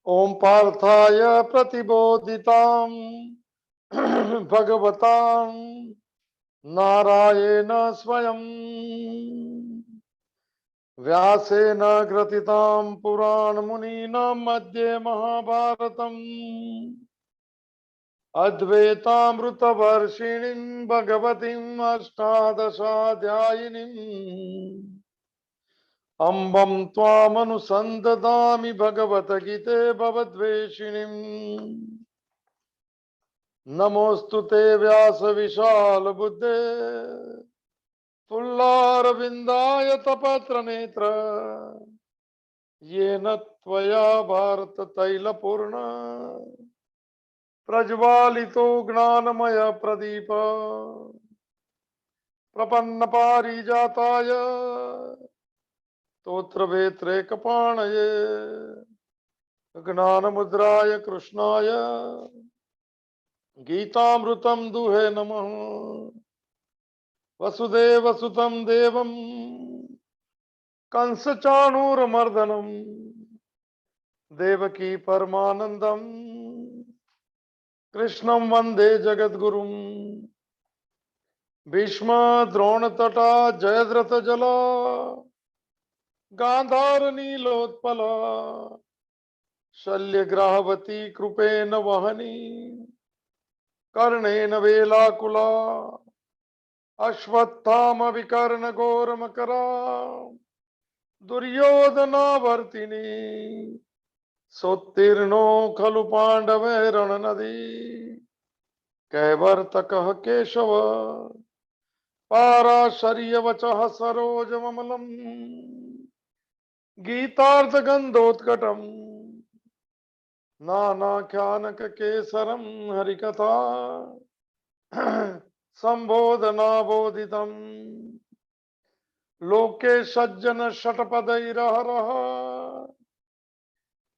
ओम पार्थाय प्रतिबोधितां भगवतां नारायण स्वयं व्यासेन ग्रथितां पुराणमुनीनां मध्ये महाभारतम् अद्वैतामृतवर्षिणीं भगवतीम् अष्टादशाध्यायिनीम् अम्बं त्वामनुसन्ददामि भगवद्गीते भवद्वेषिणीम् नमोऽस्तु ते व्यास विशाल बुद्धे फुल्लारविन्दाय तपत्रनेत्र येन त्वया भारत तैलपूर्ण प्रज्वालितो ज्ञानमय प्रदीप प्रपन्न पारिजाताय स्तोत्रवेत्रैकपाणये ज्ञानमुद्राय कृष्णाय गीतामृतं दुहे नमः। वसुदेवसुतं देवं कंसचाणूरमर्दनं देवकी परमानन्दं कृष्णं वन्दे जगद्गुरुं। भीष्म द्रोणतटा जयद्रथजला गान्धारनीलोत्पला शल्यग्राहवती कृपेण वहनी कर्णेन वेलाकुला अश्वत्थाम विकर्ण घोरमकरा दुर्योधनावर्तिनी सोत्तीर्णो खलु पांडवे रणनदी कैवर्तकः केशव पाराशर्यवचः सरोजममलम् गीतार्थगन्धोत्कटम् नानाख्यानककेसरं हरिकथा संबोधनाबोधितम् लोके सज्जन षट्पदैरहरः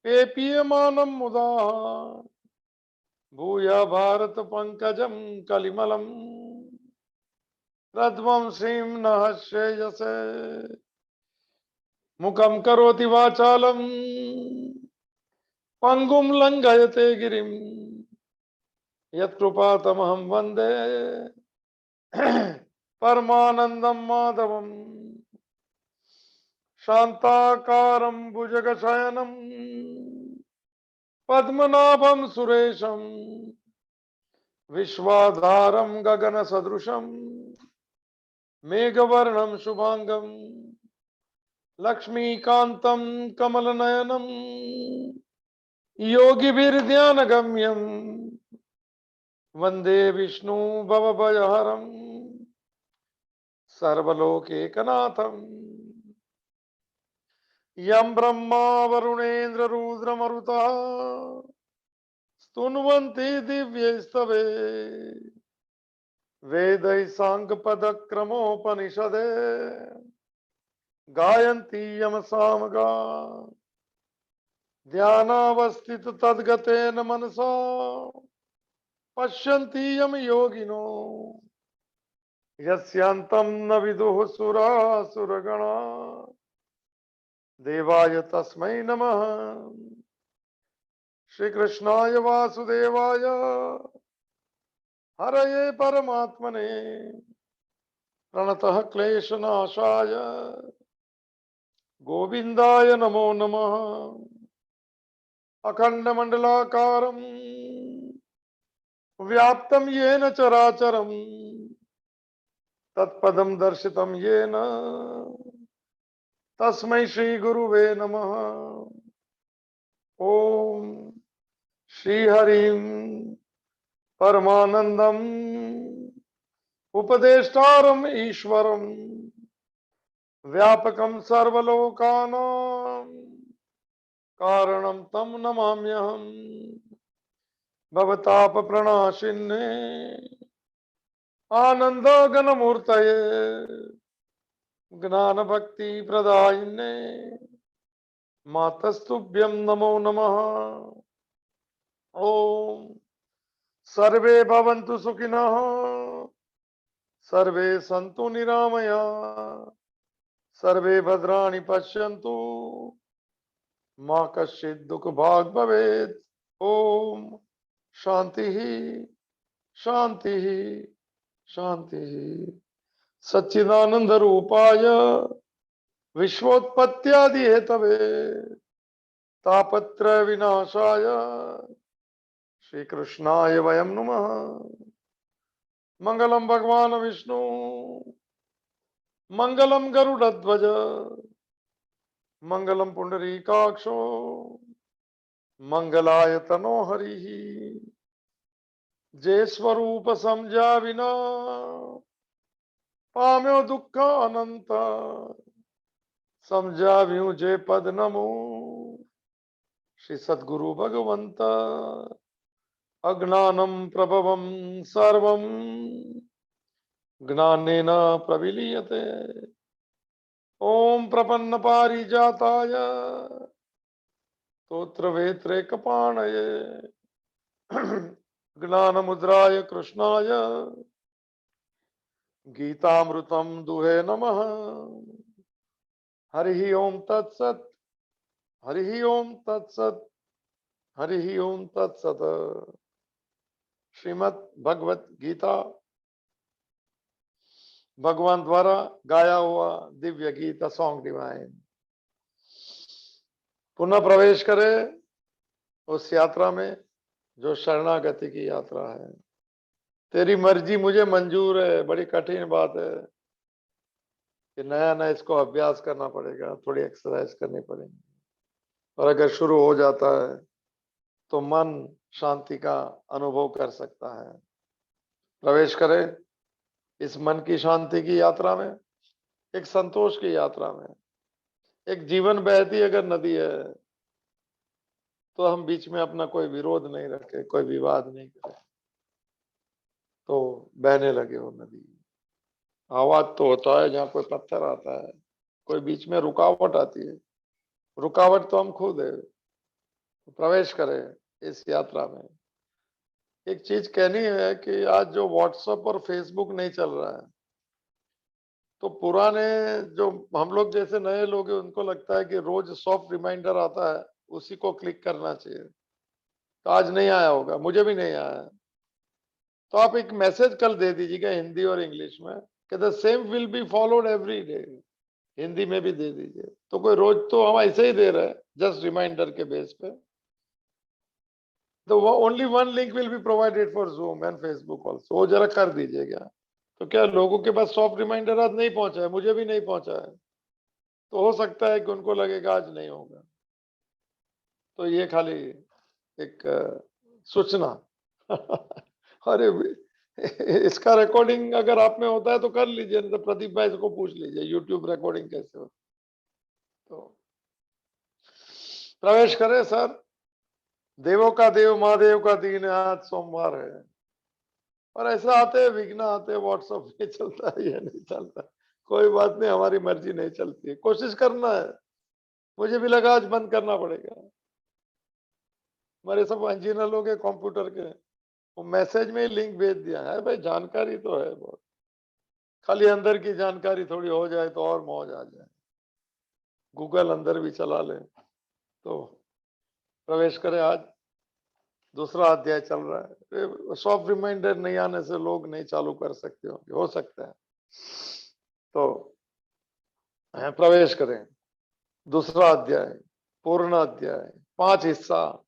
पेपीयमानं मुदा भूया भारत पंकजं कलिमलम् रध्वंसीं नः श्रेयसे मुखं करोति वाचालं पंगुं लंघयते गिरिं यत्कृपातमहं वन्दे परमानन्दं माधवम् शान्ताकारं भुजगशयनं पद्मनाभं सुरेशं विश्वाधारं गगनसदृशं मेघवर्णं शुभांगं लक्ष्मीकान्तं कमलनयनं योगिभिर्ध्यानगम्यं वन्दे विष्णु भवभयहरं सर्वलोकैकनाथम् यं ब्रह्मा वरुणेन्द्र रुद्रमरुतः स्तुन्वन्ति दिव्यैस्तवे वेदैः साङ्गपदक्रमोपनिषदे गायन्ति यमसामगा ध्यानावस्थित तद्गतेन मनसा पश्यन्ति यम योगिनो यस्यान्तं न विदुः सुरासुरगणा देवाय तस्मै नमः। श्री कृष्णाय वासुदेवाय हरये परमात्मने प्रणतः क्लेशनाशाय गोविंदाय नमो नमः। अखंडमंडलाकारं व्याप्तं येन चराचरं तत्पदं दर्शितं येन तस्मै श्री गुरुवे नमः। ओम श्री हरिं परमानंदम उपदेष्टारम् ईश्वरं व्यापकं सर्वलोकानां कारणं तं नमाम्यहम्। भवतापप्रणाशिन्ने आनन्दघनमूर्तये ज्ञानभक्तिप्रदायिने मातस्तुभ्यं नमो नमः। ओम सर्वे भवन्तु सुखिनः सर्वे सन्तु निरामया सर्वे भद्राणि पश्यन्तु मा कश्चित् दुख भाग भवेत्। ओम शांति ही शांति ही शांति ही। सच्चिदानंद रूपाय विश्वोत्पत्त्यादि हेतवे तापत्रय विनाशाय श्री कृष्णाय वयं नमः। मंगलम भगवान विष्णु मंगलम गरुड़ध्वज मंगलम पुंडरीकाक्षो मंगलाय तनो हरि। जे स्वरूप समझा विना पाम्यो दुख अनंत समझा व्यू जे पद नमो श्री सद्गुरु भगवंत। अज्ञानम प्रभवम सर्वम ज्ञानेन प्रविलीयते। ओम प्रपन्न पारिजाताय स्तोत्र वेत्रे कपाणये ज्ञान मुद्राय कृष्णाय गीतामृतम दुहे नमः। हरि ओम तत्सत हरि ओम तत्सत हरि ओम तत्सत। श्रीमद् भगवत गीता भगवान द्वारा गाया हुआ दिव्य गीत, सॉन्ग डिवाइन। पुनः प्रवेश करें उस यात्रा में जो शरणागति की यात्रा है। तेरी मर्जी मुझे मंजूर है। बड़ी कठिन बात है कि नया नया इसको अभ्यास करना पड़ेगा, थोड़ी एक्सरसाइज करनी पड़ेगी। और अगर शुरू हो जाता है तो मन शांति का अनुभव कर सकता है। प्रवेश करें इस मन की शांति की यात्रा में, एक संतोष की यात्रा में। एक जीवन बहती अगर नदी है तो हम बीच में अपना कोई विरोध नहीं रखे, कोई विवाद नहीं करे, तो बहने लगे वो नदी। आवाज तो होता है जहाँ कोई पत्थर आता है, कोई बीच में रुकावट आती है। रुकावट तो हम खुद है। प्रवेश करें इस यात्रा में। एक चीज कहनी है कि आज जो व्हाट्सएप और फेसबुक नहीं चल रहा है, तो पुराने जो हम लोग जैसे नए लोग हैं उनको लगता है कि रोज सॉफ्ट रिमाइंडर आता है, उसी को क्लिक करना चाहिए। तो आज नहीं आया होगा, मुझे भी नहीं आया है। तो आप एक मैसेज कल दे दीजिएगा हिंदी और इंग्लिश में कि the same will be followed every day. Hindi में भी दे दीजिए। तो कोई रोज तो हम ऐसे ही दे रहे हैं, जस्ट रिमाइंडर के बेस पे। तो only one link will be provided for zoom and Facebook also. वो जरा कर दीजिएगा। तो क्या लोगों के पास सॉफ्ट रिमाइंडर आज नहीं पहुंचा है? मुझे भी नहीं पहुंचा है। तो हो सकता है कि उनको लगेगा आज नहीं होगा। तो ये खाली एक सूचना अरे इसका रिकॉर्डिंग अगर आप में होता है तो कर लीजिए, नहीं तो प्रदीप भाई को पूछ लीजिए यूट्यूब रिकॉर्डिंग कैसे हो। तो प्रवेश करें सर। देवों का देव महादेव का दीन है, आज सोमवार है। और ऐसा आते हैं विघ्न आते हैं, व्हाट्सएप नहीं चलता है, ये नहीं चलता। कोई बात नहीं, हमारी मर्जी नहीं चलती है, कोशिश करना है। मुझे भी लगा आज बंद करना पड़ेगा। हमारे सब इंजीनियर लोग हैं कंप्यूटर के, वो मैसेज में ही लिंक भेज दिया है। भाई जानकारी तो है बहुत, खाली अंदर की जानकारी थोड़ी हो जाए तो और मौज आ जाए। गूगल अंदर भी चला ले। तो प्रवेश करें। आज दूसरा अध्याय चल रहा है। सॉफ्ट रिमाइंडर नहीं आने से लोग नहीं चालू कर सकते होंगे, हो सकता है। तो प्रवेश करें दूसरा अध्याय, पूर्ण अध्याय, 5 हिस्सा,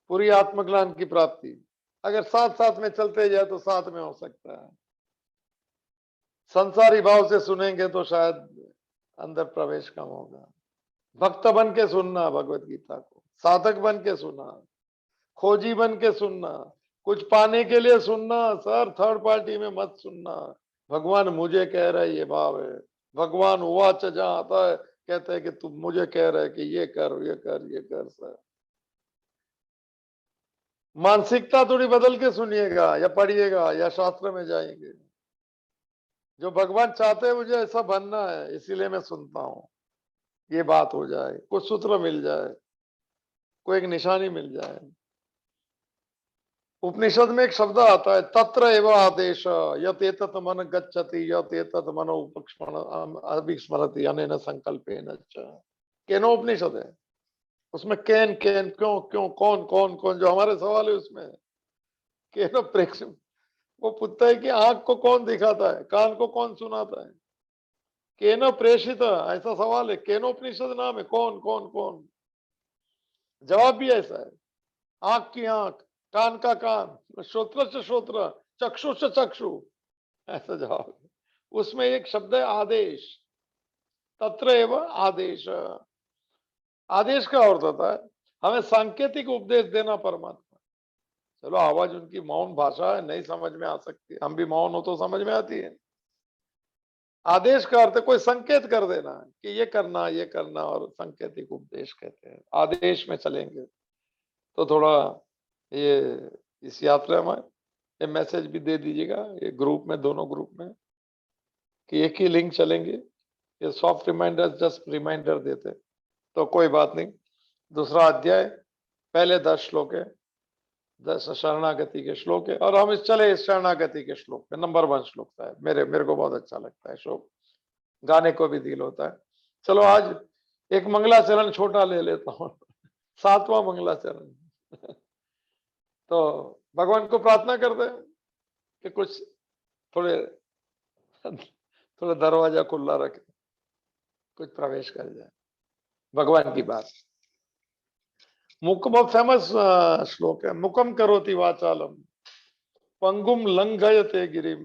पूरी आत्मज्ञान की प्राप्ति। अगर साथ साथ में चलते जाए तो साथ में हो सकता है। संसारी भाव से सुनेंगे तो शायद अंदर प्रवेश कम होगा। भक्त बन के सुनना भगवत गीता को, साधक बन के सुनना, खोजी बन के सुनना, कुछ पाने के लिए सुनना सर। थर्ड पार्टी में मत सुनना। भगवान मुझे कह रहा है, ये भाव है। भगवान वाच जहां आता है कहते हैं कि तुम मुझे कह रहे कि ये कर ये कर ये कर सर। मानसिकता थोड़ी बदल के सुनिएगा या पढ़िएगा या शास्त्र में जाएंगे। जो भगवान चाहते हैं मुझे ऐसा बनना है, इसीलिए मैं सुनता हूँ। ये बात हो जाए, कुछ सूत्र मिल जाए, कोई एक निशानी मिल जाए। उपनिषद में एक शब्द आता है, तत्र एव आदेश यत एतत् मन गच्छति यत एतत् मन उपक्ष्मण अभिस्मरति अनेन संकल्पेन च। केनो उपनिषद है। उसमें कैन कैन क्यों क्यों कौन कौन कौन जो हमारे सवाल है उसमें केनो प्रेक्षण, वो पूछता है कि आंख को कौन दिखाता है, कान को कौन सुनाता है, केनो प्रेषित, ऐसा सवाल है। केनोपनिषद नाम है, कौन कौन कौन। जवाब भी ऐसा है, आंख की आंख, कान का कान, श्रोत्र से श्रोत्र, चक्षु से चक्षु, ऐसा जवाब है। उसमें एक शब्द है आदेश, तत्र एवं आदेश। आदेश का अर्थ होता है हमें सांकेतिक उपदेश देना परमात्मा। चलो आवाज उनकी मौन भाषा है, नहीं समझ में आ सकती, हम भी मौन हो तो समझ में आती है। आदेश का अर्थ कोई संकेत कर देना कि ये करना, और संकेतिक उपदेश कहते हैं। आदेश में चलेंगे तो थोड़ा ये इस यात्रा में ये मैसेज भी दे दीजिएगा, ये ग्रुप में, दोनों ग्रुप में, कि एक ही लिंक चलेंगे। ये सॉफ्ट रिमाइंडर जस्ट रिमाइंडर देते तो कोई बात नहीं। दूसरा अध्याय, पहले 10 श्लोक है, 10 शरणागति के श्लोक है, और हम इस चले इस शरणागति के श्लोक पे। नंबर 1 श्लोक था, मेरे को बहुत अच्छा लगता है श्लोक, गाने को भी दिल होता है। चलो आज एक मंगलाचरण छोटा ले लेता हूं, 7वां मंगलाचरण। तो भगवान को प्रार्थना करते हैं कि कुछ थोड़े थोड़ा दरवाजा खुला रखे, कुछ प्रवेश कर जाए भगवान की बात। मुकम फेमस श्लोक है, मुकम करोति वाचालम पंगुम लंघयते गिरिम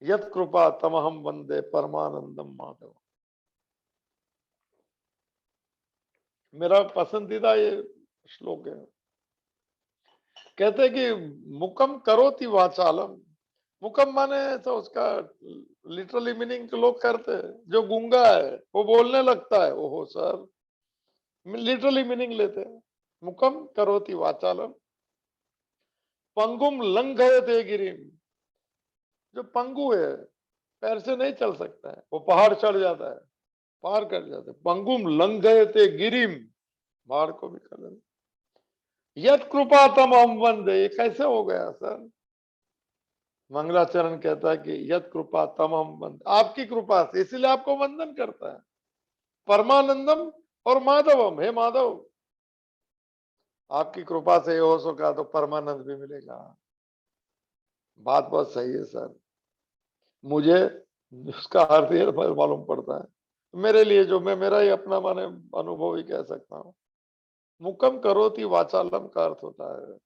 यत कृपा तमहम वंदे परमानंदम माधव। मेरा पसंदीदा ये श्लोक है। कहते हैं कि मुकम करोति वाचालम, मुकम माने तो उसका लिटरली मीनिंग तो लोग करते हैं, जो गूंगा है वो बोलने लगता है, ओहो सर, लिटरली मीनिंग लेते हैं। मुकम करोति वाचालम पंगुम लंघयते गिरिम, जो पंगु है, पैर से नहीं चल सकता है, वो पहाड़ चढ़ जाता है, पार कर जाते। पंगुम लंघयते गिरिम, पहाड़ को भी कर लेते। यत कृपा तम हम वंदे, ये कैसे हो गया सर? मंगलाचरण कहता है कि यत कृपा तम हम वंदे, आपकी कृपा से, इसीलिए आपको वंदन करता है। परमानंदम और माधवम, हे माधव, आपकी कृपा से ये हो सका तो परमानंद भी मिलेगा। बात बहुत सही है सर, मुझे उसका अर्थ ये मालूम पड़ता है। मेरे लिए जो मैं मेरा ही अपना माने अनुभव ही कह सकता हूँ। मुकम करोति वाचालम का अर्थ होता है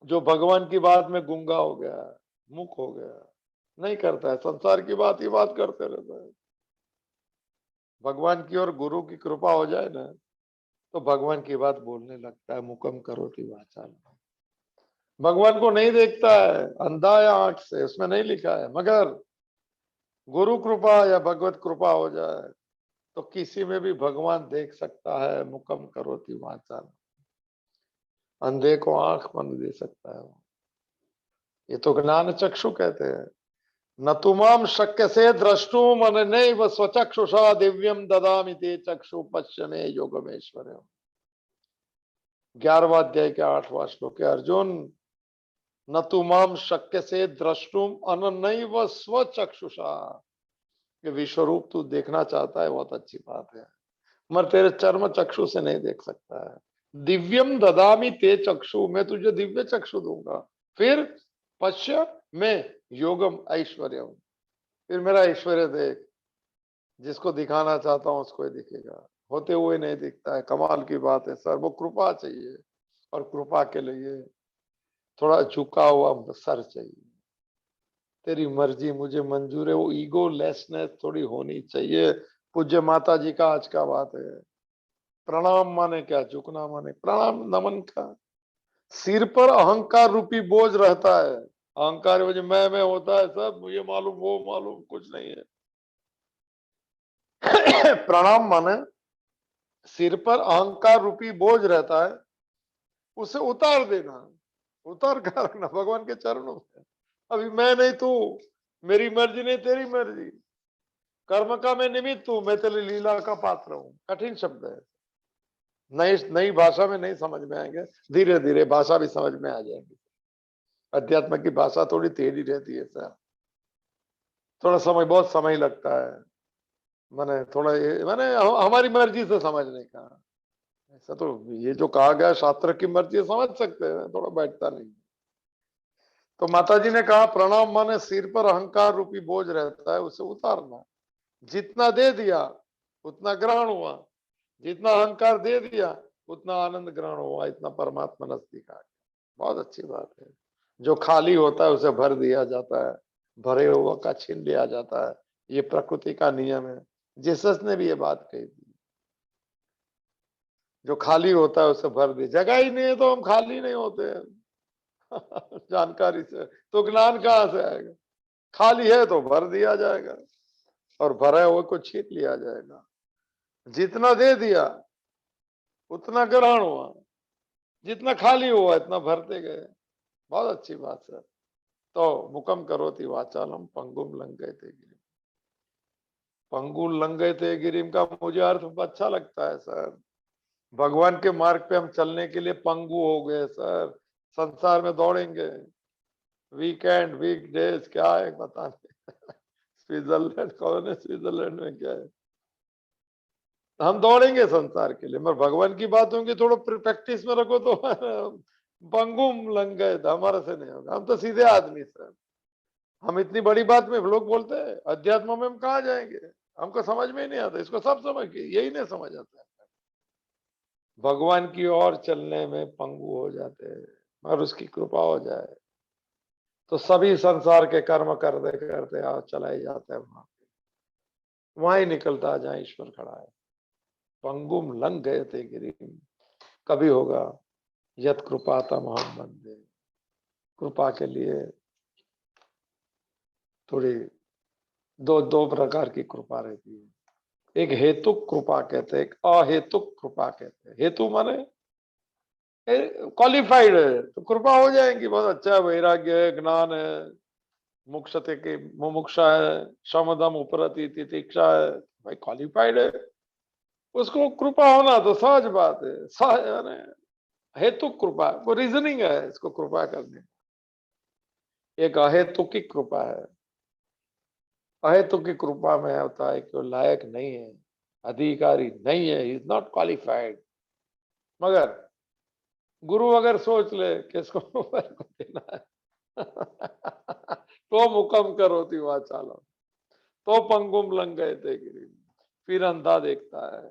जो भगवान की बात में गूंगा हो गया, मुख हो गया, नहीं करता है, संसार की बात ही बात करते रहता है। भगवान की और गुरु की कृपा हो जाए ना तो भगवान की बात बोलने लगता है। मुकम करोति वाचालम, भगवान को नहीं देखता है, अंधा है आंख से, उसमें नहीं लिखा है, मगर गुरु कृपा या भगवत कृपा हो जाए तो किसी में भी भगवान देख सकता है। मुकम करोति वाचालम, अंधे को आंख बन दे सकता है। ये तो ज्ञान चक्षु कहते हैं। न तुमाम शक्य से द्रष्टुम अननैव स्वचक्षुषा दिव्यम ददामि ते चक्षु पश्चिमे योगमेश्वर। 11वां अध्याय के 8वां श्लोक है, अर्जुन न तुमाम शक्य से द्रष्टुम अननैव स्वचक्षुषा, ये विश्वरूप तू देखना चाहता है, बहुत अच्छी बात है, मगर तेरे चर्म चक्षु से नहीं देख सकता है। दिव्यम ददामि ते चक्षु, मैं तुझे दिव्य चक्षु दूंगा। फिर पश्य में योगम ऐश्वर्य, फिर मेरा ऐश्वर्य देख, जिसको दिखाना चाहता हूं उसको ही दिखेगा, होते हुए नहीं दिखता है। कमाल की बात है सर, वो कृपा चाहिए, और कृपा के लिए थोड़ा झुका हुआ सर चाहिए। तेरी मर्जी मुझे मंजूर है, वो ईगो लेसनेस थोड़ी होनी चाहिए। पूज्य माता जी का आज का बात है, प्रणाम माने क्या, झुकना माने प्रणाम नमन का। सिर पर अहंकार रूपी बोझ रहता है, अहंकार वजह मैं होता है, सब ये मालूम वो मालूम, कुछ नहीं है। प्रणाम माने सिर पर अहंकार रूपी बोझ रहता है, उसे उतार देना, उतार कर रखना भगवान के चरणों में। अभी मैं नहीं तू, मेरी मर्जी नहीं तेरी मर्जी, कर्म का मैं निमित्त हूं, मैं तेरी लीला का पात्र हूं। कठिन शब्द है, नई नई भाषा में नहीं समझ में आएंगे, धीरे धीरे भाषा भी समझ में आ जाएगी। अध्यात्म की भाषा थोड़ी टेढ़ी रहती है सर, थोड़ा समय, बहुत समय लगता है, मैंने थोड़ा ये मैंने हमारी मर्जी से समझने का। ऐसा तो ये जो कहा गया शास्त्र की मर्जी है, समझ सकते हैं, थोड़ा बैठता नहीं। तो माता जी ने कहा प्रणाम माने सिर पर अहंकार रूपी बोझ रहता है उसे उतारना। जितना दे दिया उतना ग्रहण हुआ, जितना अहंकार दे दिया उतना आनंद ग्रहण हुआ, इतना परमात्मा नजदीक आ गया। बहुत अच्छी बात है। जो खाली होता है उसे भर दिया जाता है, भरे हुआ का छीन लिया जाता है। ये प्रकृति का नियम है। जीसस ने भी ये बात कही थी, जो खाली होता है उसे भर दिया। जगह ही नहीं है तो हम खाली नहीं होते हैं। जानकारी से तो ज्ञान कहां से आएगा? खाली है तो भर दिया जाएगा और भरे हुए को छीन लिया जाएगा। जितना दे दिया उतना ग्रहण हुआ, जितना खाली हुआ इतना भरते गए। बहुत अच्छी बात सर। तो मुकम करोति वाचालम पंगुम लंघयते गिरिम। पंगु लंघयते गिरिम का मुझे अर्थ अच्छा लगता है सर। भगवान के मार्ग पे हम चलने के लिए पंगु हो गए सर। संसार में दौड़ेंगे, वीकेंड वीक डेज क्या है पता नहीं। स्विट्जरलैंड कौन है? स्विट्जरलैंड में क्या है? हम दौड़ेंगे संसार के लिए, मगर भगवान की बात होंगी थोड़ा प्रैक्टिस में रखो तो पंगुम लंघे हमारे से नहीं होगा। हम तो सीधे आदमी सर। हम इतनी बड़ी बात में लोग बोलते हैं अध्यात्म में हम कहा जाएंगे, हमको समझ में ही नहीं आता। इसको सब समझ के यही नहीं समझ आता है। भगवान की ओर चलने में पंगु हो जाते हैं, और उसकी कृपा हो जाए तो सभी संसार के कर्म करते करते और चला ही जाता है। वहां ही निकलता है जहां ईश्वर खड़ा है। पंगुम लंघ गए थे गिरी। कभी होगा यत कृपा तम हम बंदे। कृपा के लिए थोड़ी दो दो प्रकार की कृपा रहती है। एक हेतुक कृपा कहते हैं, एक अहेतुक कृपा कहते हैं। हेतु माने क्वालिफाइड है तो कृपा हो जाएगी, बहुत अच्छा है, वैराग्य है, ज्ञान है, मुक्षते की मुमुक्षा है, समदम उपरति तितिक्षा है, भाई क्वालिफाइड है, उसको कृपा होना तो सहज बात है। सहज हेतु कृपा वो रीजनिंग है इसको कृपा करने। एक अहेतुक की कृपा है। अहेतुक की कृपा में होता है कि वो लायक नहीं है, अधिकारी नहीं है, इज नॉट क्वालिफाइड। मगर गुरु अगर सोच ले कि इसको मोबाइल को देना है तो मुकम करोति वाचालम, तो पंगुम लंघ गए थे गिरी। फिर अंधा देखता है,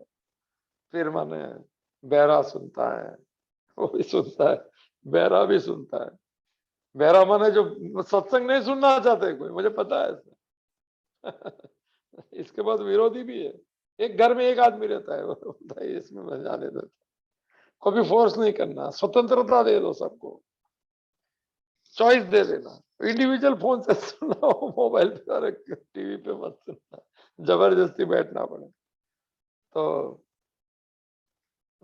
फिर माने बहरा सुनता है, वो भी सुनता है, बहरा भी सुनता है। बहरा माने जो सत्संग नहीं सुनना चाहते कोई, मुझे पता है इसके बाद विरोधी भी है। एक घर में एक आदमी रहता है, वो बोलता है इसमें मैं जाने देता, कभी फोर्स नहीं करना, स्वतंत्रता दे दो सबको, चॉइस दे देना। इंडिविजुअल फोन से सुनना हो, मोबाइल पे और टीवी पे मत सुनना, जबरदस्ती बैठना पड़े। तो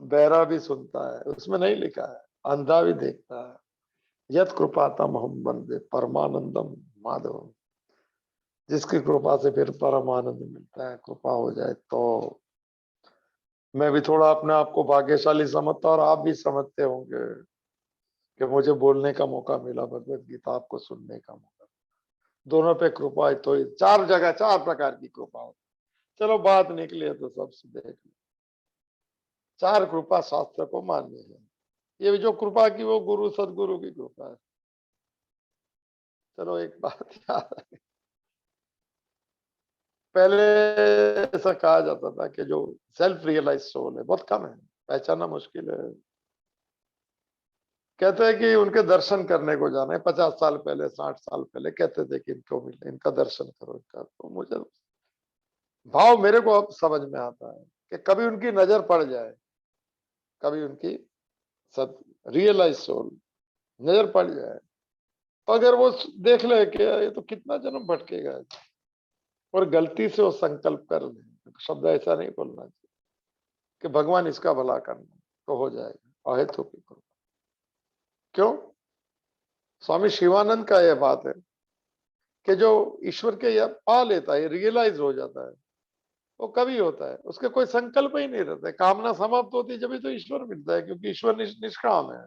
बहरा भी सुनता है, उसमें नहीं लिखा है, अंधा भी देखता है। यत कृपातम हम बंदे परमानंदम माधवम। जिसकी कृपा से फिर परम आनंद मिलता है, कृपा हो जाए तो। मैं भी थोड़ा अपने आप को भाग्यशाली समझता, और आप भी समझते होंगे कि मुझे बोलने का मौका मिला, भगवत गीता आपको सुनने का मौका। दोनों पे कृपा है तो चार जगह चार प्रकार की कृपा हो। चलो बात निकली है तो सबसे देख लो। चार कृपा शास्त्र को मान्य है। ये जो कृपा की वो गुरु सदगुरु की कृपा है। चलो एक बात याद है, पहले ऐसा कहा जाता था कि जो सेल्फ रियलाइज सोल है बहुत कम है, पहचानना मुश्किल है। कहते हैं कि उनके दर्शन करने को जाना है। 50 साल पहले 60 साल पहले कहते थे कि इनको मिले, इनका दर्शन करो इनका। तो मुझे भाव मेरे को अब समझ में आता है कि कभी उनकी नजर पड़ जाए, कभी उनकी सब रियलाइज सोल नजर पड़ जाए, तो अगर वो देख ले कि ये तो कितना जन्म भटकेगा, और गलती से वो संकल्प कर ले, शब्द ऐसा नहीं बोलना चाहिए कि भगवान इसका भला करना, तो हो जाएगा अहेतु की कृपा। क्यों? स्वामी शिवानंद का यह बात है कि जो ईश्वर के यह पा लेता है, रियलाइज हो जाता है, वो कभी होता है, उसके कोई संकल्प ही नहीं रहता है। कामना समाप्त होती है जब भी तो ईश्वर मिलता है, क्योंकि ईश्वर निष्काम है।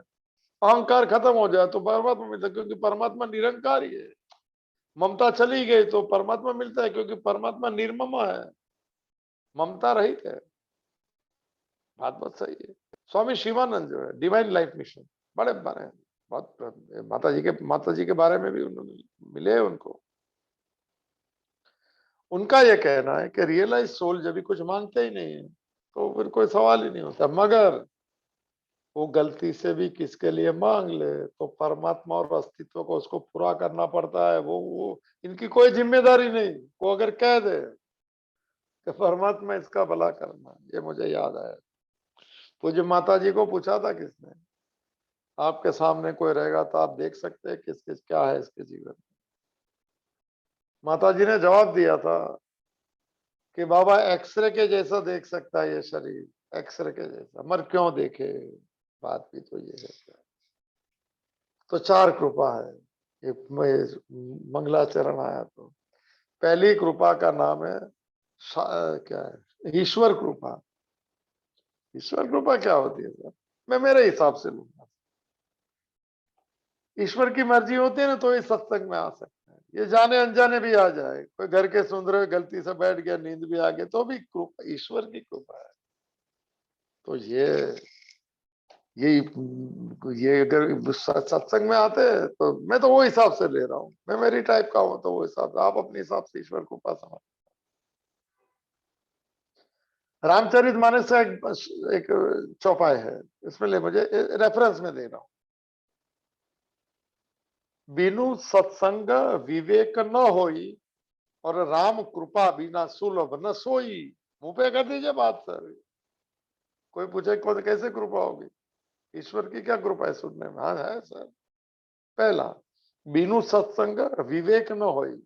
अहंकार खत्म हो जाए तो परमात्मा मिलता है, क्योंकि परमात्मा निरंकार ही है। ममता चली गई तो परमात्मा मिलता है, क्योंकि परमात्मा निर्मम है, ममता रहित है। बात बहुत सही है। स्वामी शिवानंद जो है डिवाइन लाइफ मिशन, बड़े बड़े बहुत, माता जी के बारे में भी उन्होंने मिले उनको। उनका ये कहना है कि रियलाइज सोल जब भी कुछ मांगते ही नहीं है तो फिर कोई सवाल ही नहीं होता, मगर वो गलती से भी किसके लिए मांग ले तो परमात्मा और अस्तित्व को उसको पूरा करना पड़ता है। वो इनकी कोई जिम्मेदारी नहीं। वो अगर कह दे कि परमात्मा इसका भला करना, ये मुझे याद आया, पूज्य माता जी को पूछा था किसने, आपके सामने कोई रहेगा तो आप देख सकते हैं किस किस क्या है इसके जीवन में। माता जी ने जवाब दिया था कि बाबा एक्सरे के जैसा देख सकता है ये शरीर, एक्सरे के जैसा, मर क्यों देखे, बात भी तो ये है। तो चार कृपा है, ये मंगलाचरण आया तो पहली कृपा का नाम है क्या है, ईश्वर कृपा। ईश्वर कृपा क्या होती है सर, मैं मेरे हिसाब से लूंगा, ईश्वर की मर्जी होती है ना तो ये सत्संग में आ सकते हैं, ये जाने अनजाने भी आ जाए, कोई घर के सुन रहे गलती से बैठ गया, नींद भी आ गई तो भी कृपा, ईश्वर की कृपा है। तो ये अगर सत्संग में आते तो मैं तो वो हिसाब से ले रहा हूँ, मैं मेरी टाइप का हूं तो वो हिसाब से, आप अपने हिसाब से ईश्वर कृपा समझ। रामचरितमानस का एक चौपाई है, इसमें ले मुझे रेफरेंस में दे रहा हूं, बिनु सत्संग विवेक न होई और राम कृपा बिना सुलभ न सोई। मुंह पे कर दीजिए बात सर, कोई पूछे कौन कैसे कृपा होगी, ईश्वर की क्या कृपा है सुनने में, हाँ है सर। पहला, बिनु सत्संग विवेक न होई,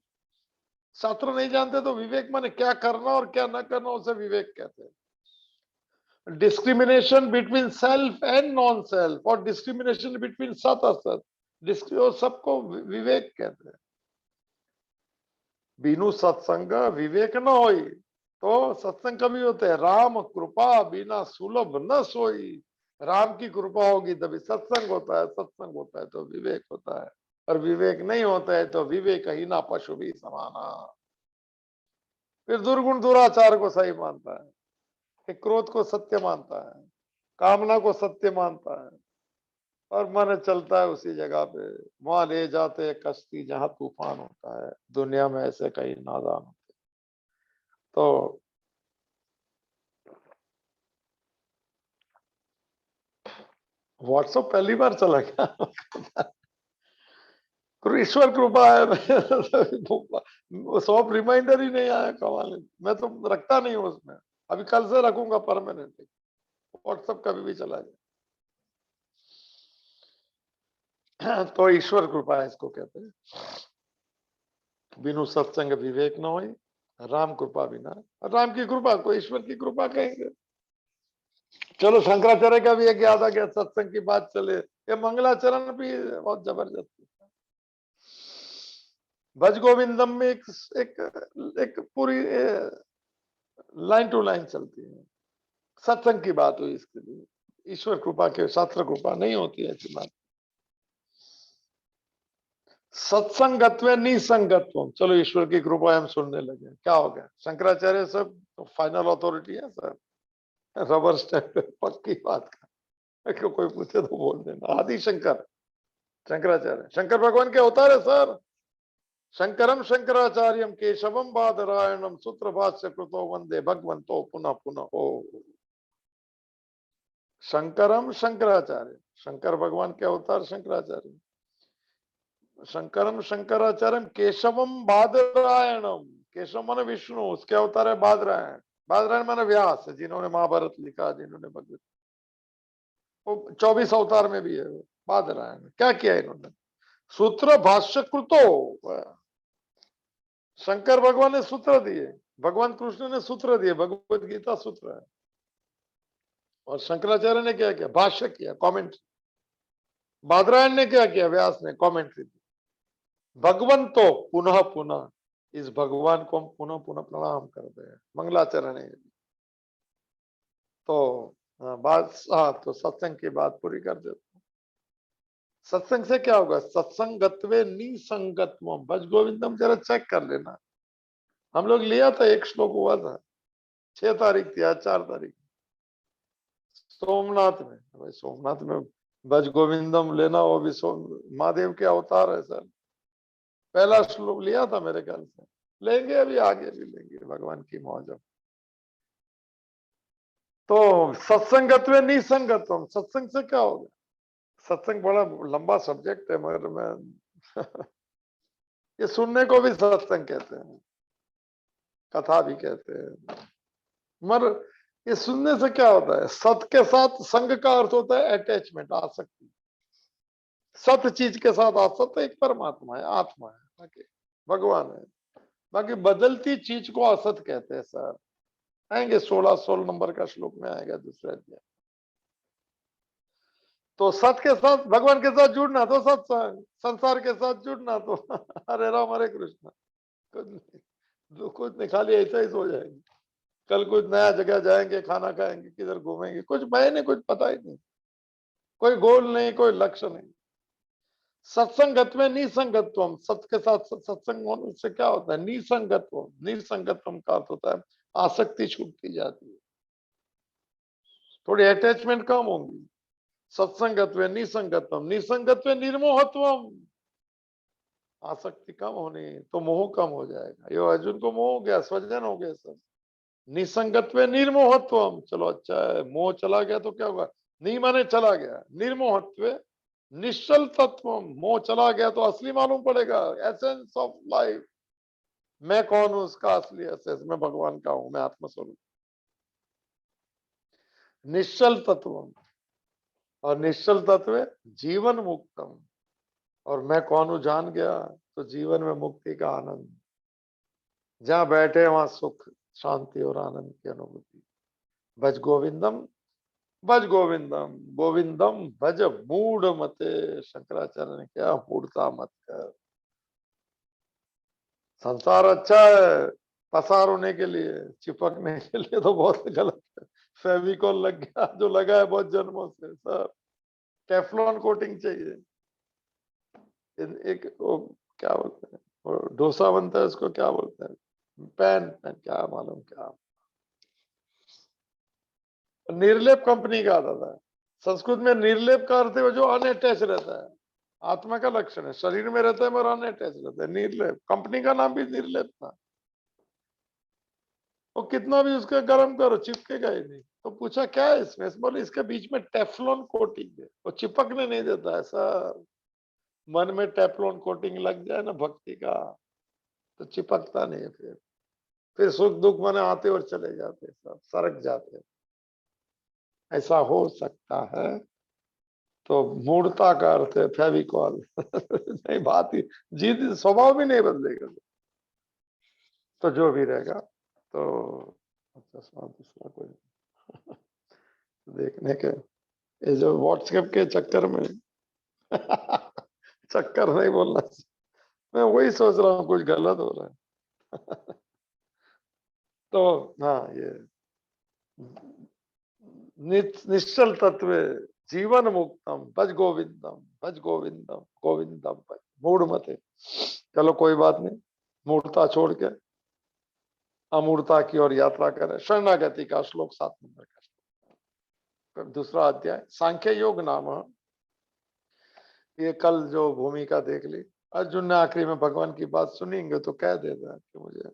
शास्त्र नहीं जानते तो विवेक माने क्या करना और क्या न करना, उसे विवेक कहते हैं। Discrimination between self and non self और डिस्क्रिमिनेशन बिटवीन सत असत, सबको विवेक कहते हैं। बिनु सत्संग विवेक न होई, तो सत्संग कभी होते हैं। राम कृपा बिना सुलभ न सोई, राम की कृपा होगी तभी सत्संग होता है, सत्संग होता है तो विवेक होता है, और विवेक नहीं होता है तो विवेक ही ना पशु भी समाना। फिर दुर्गुण दुराचार को सही मानता है, कि क्रोध को सत्य मानता है, कामना को सत्य मानता है, और मन चलता है उसी जगह पे, वहां ले जाते हैं कश्ती जहां तूफान होता है। दुनिया में ऐसे कई नादान होते। तो व्हाट्सएप पहली बार चला गया ईश्वर कृपा है सॉफ्ट रिमाइंडर ही नहीं आया, कमाल है। मैं तो रखता नहीं हूँ उसमें, अभी कल से रखूंगा परमानेंटली, व्हाट्सएप कभी भी चला जाए तो ईश्वर कृपा है इसको कहते हैं। बिनु सत्संग विवेक न होई, राम कृपा बिना, राम की कृपा को ईश्वर की कृपा कहेंगे। चलो शंकराचार्य का भी एक याद आ गया, सत्संग की बात चले, ये मंगलाचरण भी बहुत जबरदस्त। भज गोविंदम में एक पूरी लाइन टू लाइन चलती है, सत्संग की बात हुई इसके लिए, ईश्वर कृपा के शास्त्र कृपा नहीं होती है ऐसी बात। सत्संगत्व निसंगत्व, चलो ईश्वर की कृपा हम सुनने लगे, क्या हो गया, शंकराचार्य सब तो फाइनल अथॉरिटी है सर, रबर स्टैंप पक्की बात का, कोई पूछे तो बोल देना। आदि शंकर शंकराचार्य, शंकर भगवान के अवतार है सर। शंकरम शंकराचार्यम केशवम बादरायणम सूत्र भाष्य कृतो वंदे भगवंतो पुनः पुनः हो। शंकरम शंकराचार्य, शंकर भगवान के अवतार शंकराचार्य। शंकरम शंकराचार्यम केशवम बादरायणम, केशव माने विष्णु, उसके अवतार है बादरायण। बादरायण माने व्यास, जिन्होंने महाभारत लिखा, जिन्होंने भगवत, वो 24 अवतार में भी है बादरायण। क्या किया इन्होंने, सूत्र भाष्य कृतो, शंकर भगवान ने सूत्र दिए, भगवान कृष्ण ने सूत्र दिए, भगवत गीता सूत्र है। और शंकराचार्य ने क्या किया, भाष्य किया, कमेंट्री। बादरायण ने क्या किया, व्यास ने कमेंट्री दी। भगवान तो पुनः पुनः, इस भगवान को हम पुनः पुनः प्रणाम करते हैं, मंगलाचरण है। तो बात, तो सत्संग की बात पूरी कर देते। सत्संग से क्या होगा, सत्संगत्वे निसंगत्व, भज गोविंदम जरा चेक कर लेना। हम लोग लिया था, एक श्लोक हुआ था, 6 तारीख थी, आज 4 तारीख। सोमनाथ में, भाई सोमनाथ में भज गोविंदम लेना, वो भी महादेव के अवतार है सर। पहला श्लोक लिया था मेरे ख्याल से, लेंगे अभी आगे भी लेंगे, भगवान की मौज। तो सत्संगत्व निसंगत्व, सत्संग से क्या होगा? सत्संग बड़ा लंबा सब्जेक्ट है, मगर मैं ये सुनने को भी सत्संग कहते हैं, कथा भी कहते हैं। मगर ये सुनने से क्या होता है? सत के साथ संग का अर्थ होता है अटैचमेंट, आसक्ति। सत चीज के साथ आसक्त एक परमात्मा है, आत्मा है, बाकी भगवान है। बाकी बदलती चीज को असत कहते हैं सर। आएंगे 16 नंबर का श्लोक में आएगा, दूसरे अध्याय। तो सत के साथ, भगवान के साथ जुड़ना तो सत्संग, संसार के साथ जुड़ना तो हरे राम हरे कृष्ण। कुछ नहीं, कुछ नहीं, खाली ऐसा ही सो जाएंगे। कल कुछ नया जगह जाएंगे, खाना खाएंगे, किधर घूमेंगे, कुछ मैं नहीं, कुछ पता ही नहीं, कोई गोल नहीं, कोई लक्ष्य नहीं। सत्संगत्व निसंगत्व, सत के साथ सत्संग होने से क्या होता है? निसंगत्व, निसंगत्व का अर्थ होता है आसक्ति छूटती जाती है, थोड़ी अटैचमेंट कम होंगी। सत्संगत्व निसंगत्व, निसंगत्व निर्मोहत्व, आसक्ति कम होनी तो मोह कम हो जाएगा। ये अर्जुन को मोह हो गया, स्वजन हो गया सब। निसंगत्व निर्मोहत्व, चलो अच्छा है, मोह चला गया तो क्या होगा? नहीं माने चला गया। निर्मोहत्व निश्चल तत्व, मोह चला गया तो असली मालूम पड़ेगा, एसेंस ऑफ लाइफ। मैं कौन हूं? उसका असली एसेंस मैं भगवान का हूं, मैं आत्मस्वरूप। निश्चल तत्व, और निश्चल तत्व जीवन मुक्तम, और मैं कौन हूं जान गया तो जीवन में मुक्ति का आनंद, जहां बैठे वहां सुख शांति और आनंद की अनुभूति। भज गोविंदम, भज गोविंदम, गोविंदम भज मूढ़ मते। शंकराचार्य ने क्या मूढ़ता मत कर। संसार अच्छा है पसार होने के लिए, चिपकने के लिए तो बहुत गलत है। फेविकॉल लग गया, जो लगा है बहुत जन्मों से सर। टेफ्लॉन कोटिंग चाहिए। एक वो क्या बोलते हैं, वो डोसा बनता है, उसको क्या बोलते हैं? पैन, पैन क्या मालूम क्या। निर्लेप कंपनी का आता था। संस्कृत में निर्लेप का अर्थ है जो अनअटैच रहता है, आत्मा का लक्षण है। शरीर में रहता है मगर अनअटैच रहता है, निर्लेप। कंपनी का नाम भी निर्लेप था। वो कितना भी उसका गर्म करो चिपकेगा ही नहीं। तो पूछा क्या है इसमें? बोले इसके बीच में टेफ्लॉन कोटिंग है, वो चिपकने नहीं देता है सर। मन में टेफ्लॉन कोटिंग लग जाए ना भक्ति का, तो चिपकता नहीं है। फिर सुख दुख मन आते और चले जाते, सब सरक जाते। ऐसा हो सकता है। तो मूर्ता का अर्थ है फेविकॉल नहीं, बात ही जीत, स्वभाव भी नहीं बदलेगा। तो जो भी रहेगा तो चश्मा दूसरा कोई देखने के, ये जो व्हाट्सएप के चक्कर में चक्कर नहीं बोलना, मैं वही सोच रहा हूँ कुछ गलत हो रहा है तो हाँ, ये निश्चल तत्व जीवन मुक्तम भज गोविंदम, भज गोविंदम, गोविंदम भज मूढ़ मते। चलो कोई बात नहीं, मूढ़ता छोड़ के अमूर्ता की ओर यात्रा करें। शरणागति का श्लोक 7 नंबर का श्लोक, दूसरा अध्याय सांख्य योग नाम। ये कल जो भूमिका देख ली, अर्जुन ने आखिरी में भगवान की बात सुनेंगे तो कह देता है कि मुझे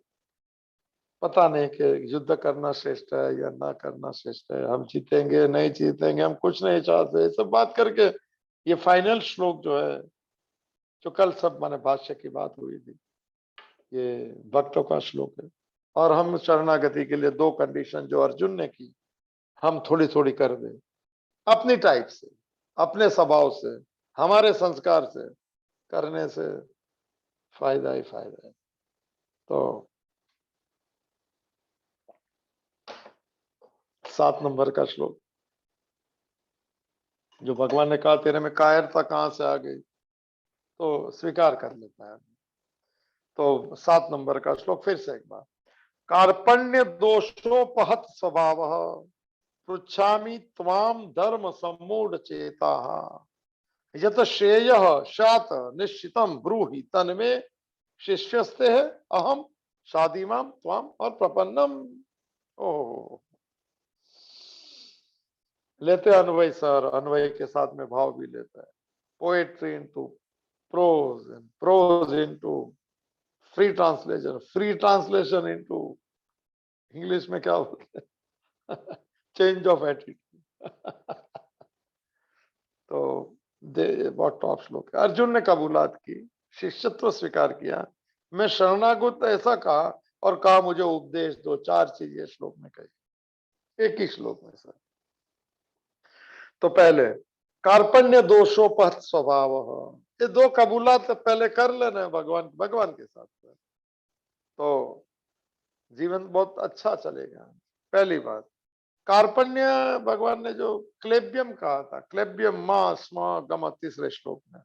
पता नहीं कि युद्ध करना श्रेष्ठ है या ना करना श्रेष्ठ है, हम जीतेंगे नहीं जीतेंगे, हम कुछ नहीं चाहते, सब बात करके ये फाइनल श्लोक जो है, जो कल सब माने भाष्य की बात हुई थी, ये भक्तों का श्लोक है। और हम शरणागति के लिए 2 कंडीशन जो अर्जुन ने की, हम थोड़ी थोड़ी कर दें, अपनी टाइप से, अपने स्वभाव से, हमारे संस्कार से करने से फायदा ही फायदा है। तो 7 नंबर का श्लोक, जो भगवान ने कहा तेरे में कायरता कहां से आ गई, तो स्वीकार कर लेता है। तो 7 नंबर का श्लोक फिर से एक बार, कार्पण्य दोषोपहत स्वभाव पृच्छामि त्वाम धर्म सम्मूढ़ चेता यत श्रेय शात निश्चितम ब्रूहि तन्मे शिष्यस्ते है अहम शादीमाम त्वाम और प्रपन्नम। ओ लेते अन्वय सर, अन्वय के साथ में भाव भी लेता है। Poetry into prose and prose into free translation into English में क्या बोलते हैं चेंज ऑफ एटीट्यूड। तो दे बहुत टॉप श्लोक है। अर्जुन ने कबूलात की, शिष्यत्व स्वीकार किया, मैं शरणागत ऐसा कहा और कहा मुझे उपदेश दो। चार चीजें श्लोक में कही, एक ही श्लोक में सर। तो पहले कार्पण्य दोषोपहत स्वभाव, ये दो कबूलात पहले कर लेना है भगवान भगवान के साथ में, तो जीवन बहुत अच्छा चलेगा। पहली बात, कार्पण्य भगवान ने जो क्लेब्यम कहा था, क्लेब्यम मां स्मा गम, तीसरे श्लोक में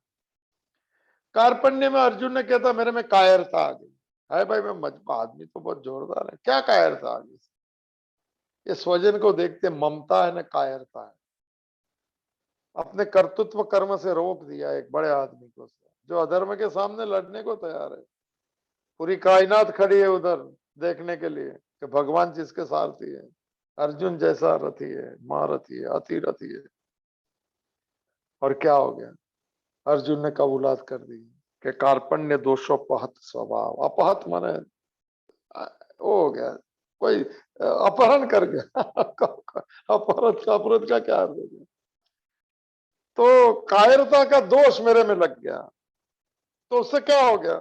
कार्पण्य में अर्जुन ने कहता मेरे में कायरता आ गई है। भाई मैं मजबूत आदमी तो बहुत जोरदार है, क्या कायरता आ गई? ये स्वजन को देखते ममता है ना कायरता है। अपने कर्तृत्व कर्म से रोक दिया एक बड़े आदमी को, जो अधर्म के सामने लड़ने को तैयार है। पूरी कायनात खड़ी है उधर देखने के लिए कि भगवान जिसके सारथी है। अर्जुन जैसा रथी है, महारथी है, अति रथी है। और क्या हो गया? अर्जुन ने कबूलात कर दी कि कार्पण्य दोषोपहत स्वभाव। अपहत माने वो हो गया, कोई अपहरण कर गया। अपहरण का क्या अर्थ हो गया? तो कायरता का दोष मेरे में लग गया, तो उससे क्या हो गया?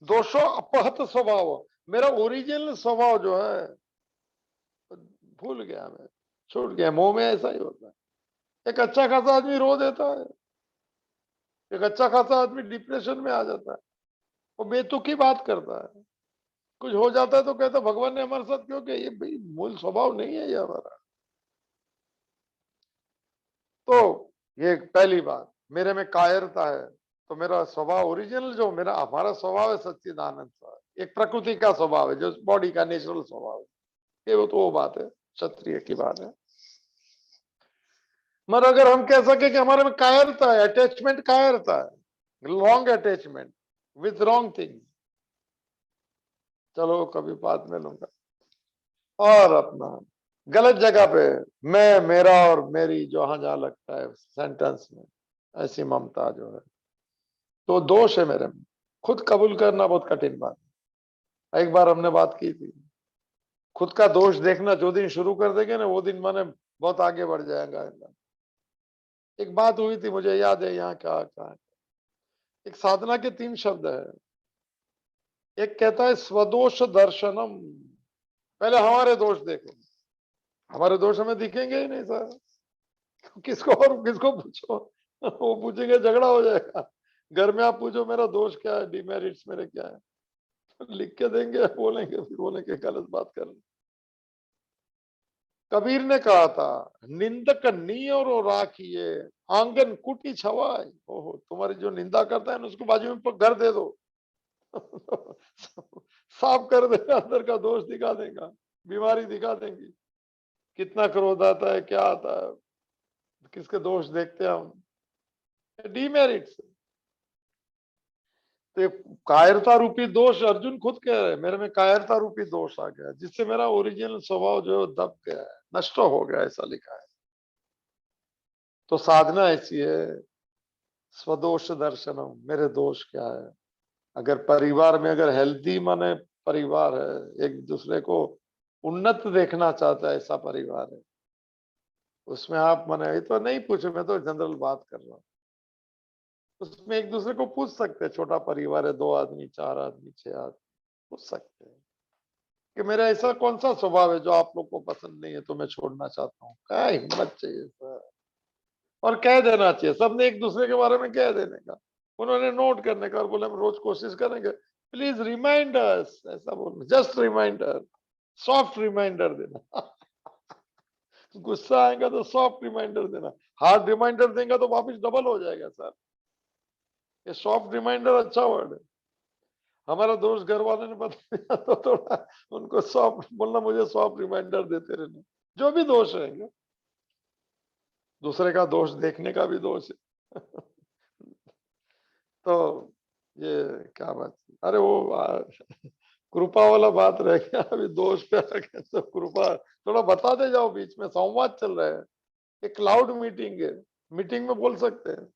दोषो अपहत स्वभाव, मेरा ओरिजिनल स्वभाव जो है भूल गया, मैं छूट गया। मोह में ऐसा ही होता है। एक अच्छा खासा आदमी रो देता है, एक अच्छा खासा आदमी डिप्रेशन में आ जाता है, वो बेतुकी बात करता है। कुछ हो जाता है तो कहता भगवान ने हमारे साथ क्यों किया? ये भाई मूल स्वभाव नहीं है ये हमारा। तो ये पहली बात, मेरे में कायरता है, तो मेरा स्वभाव ओरिजिनल जो मेरा हमारा स्वभाव है सच्चिदानंद सा, एक प्रकृति का स्वभाव है, जो बॉडी का नेचुरल स्वभाव है। ये वो बात है, क्षत्रिय की बात है। मगर अगर हम कह सके कि हमारे में कायरता है, अटैचमेंट कायरता है, long attachment with wrong thing, चलो कभी बात में लूंगा। और अपना गलत जगह पे मैं मेरा और मेरी जहां जहां लगता है सेंटेंस में, ऐसी ममता जो है, तो दोष है मेरे में। खुद कबूल करना बहुत कठिन बात है। एक बार हमने बात की थी, खुद का दोष देखना जो दिन शुरू कर देंगे ना, वो दिन माने बहुत आगे बढ़ जाएगा। एक बात हुई थी, मुझे याद है, यहाँ क्या कहा, एक साधना के 3 शब्द है। एक कहता है स्वदोष दर्शनम, पहले हमारे दोष देखो। हमारे दोष हमें दिखेंगे ही नहीं सर, तो किसको और किसको पूछो? वो पूछेंगे, झगड़ा हो जाएगा। घर में आप पूछो मेरा दोष क्या है, डिमेरिट्स मेरे क्या है, तो लिख के देंगे, बोलेंगे, फिर बोलेंगे गलत बात कर रहे। कबीर ने कहा था, निंदक नी और राखिए आंगन कुटी छवाए। ओहो, तुम्हारी जो निंदा करता है ना, उसको बाजू में घर दे दो। साफ कर देगा, अंदर का दोष दिखा देगा, बीमारी दिखा देंगी। कितना क्रोध आता है, क्या आता है, किसके दोष देखते हैं हम, डीमेरिट्स। तो ये कायरता रूपी दोष अर्जुन खुद कह रहे हैं, मेरे में कायरता रूपी दोष आ गया, जिससे मेरा ओरिजिनल स्वभाव जो है दब गया है, नष्ट हो गया, ऐसा लिखा है। तो साधना ऐसी है, स्वदोष दर्शनम, मेरे दोष क्या है। अगर परिवार में अगर हेल्दी माने परिवार है, एक दूसरे को उन्नत देखना चाहता है, ऐसा परिवार है, उसमें आप माने, ये तो नहीं पूछो, मैं तो जनरल बात कर रहा हूँ, उसमें एक दूसरे को पूछ सकते हैं। छोटा परिवार है, 2 आदमी, 4 आदमी, 6 आदमी, पूछ सकते हैं कि मेरा ऐसा कौन सा स्वभाव है जो आप लोग को पसंद नहीं है, तो मैं छोड़ना चाहता हूँ। क्या हिम्मत चाहिए सर, और कह देना चाहिए, सबने एक दूसरे के बारे में कह देने का, उन्होंने नोट करने का, और बोले हम रोज कोशिश करेंगे, प्लीज रिमाइंड अस, ऐसा बोलना, जस्ट रिमाइंडर, सॉफ्ट रिमाइंडर देना। गुस्सा आएगा तो सॉफ्ट रिमाइंडर देना, हार्ड रिमाइंडर देगा तो वापस डबल हो जाएगा सर। ये सॉफ्ट रिमाइंडर अच्छा वर्ड है। हमारा दोस्त घर वाले ने बता दिया तो थोड़ा उनको सॉफ्ट बोलना, मुझे सॉफ्ट रिमाइंडर देते रहना, जो भी दोष रहेंगे। दूसरे का दोष देखने का भी दोष है। तो ये क्या बात, अरे वो कृपा वाला बात रह गया, अभी दोष पे आ गया, तो कृपा थोड़ा बताते जाओ, बीच में संवाद चल रहा है। एक क्लाउड मीटिंग है, मीटिंग में बोल सकते हैं।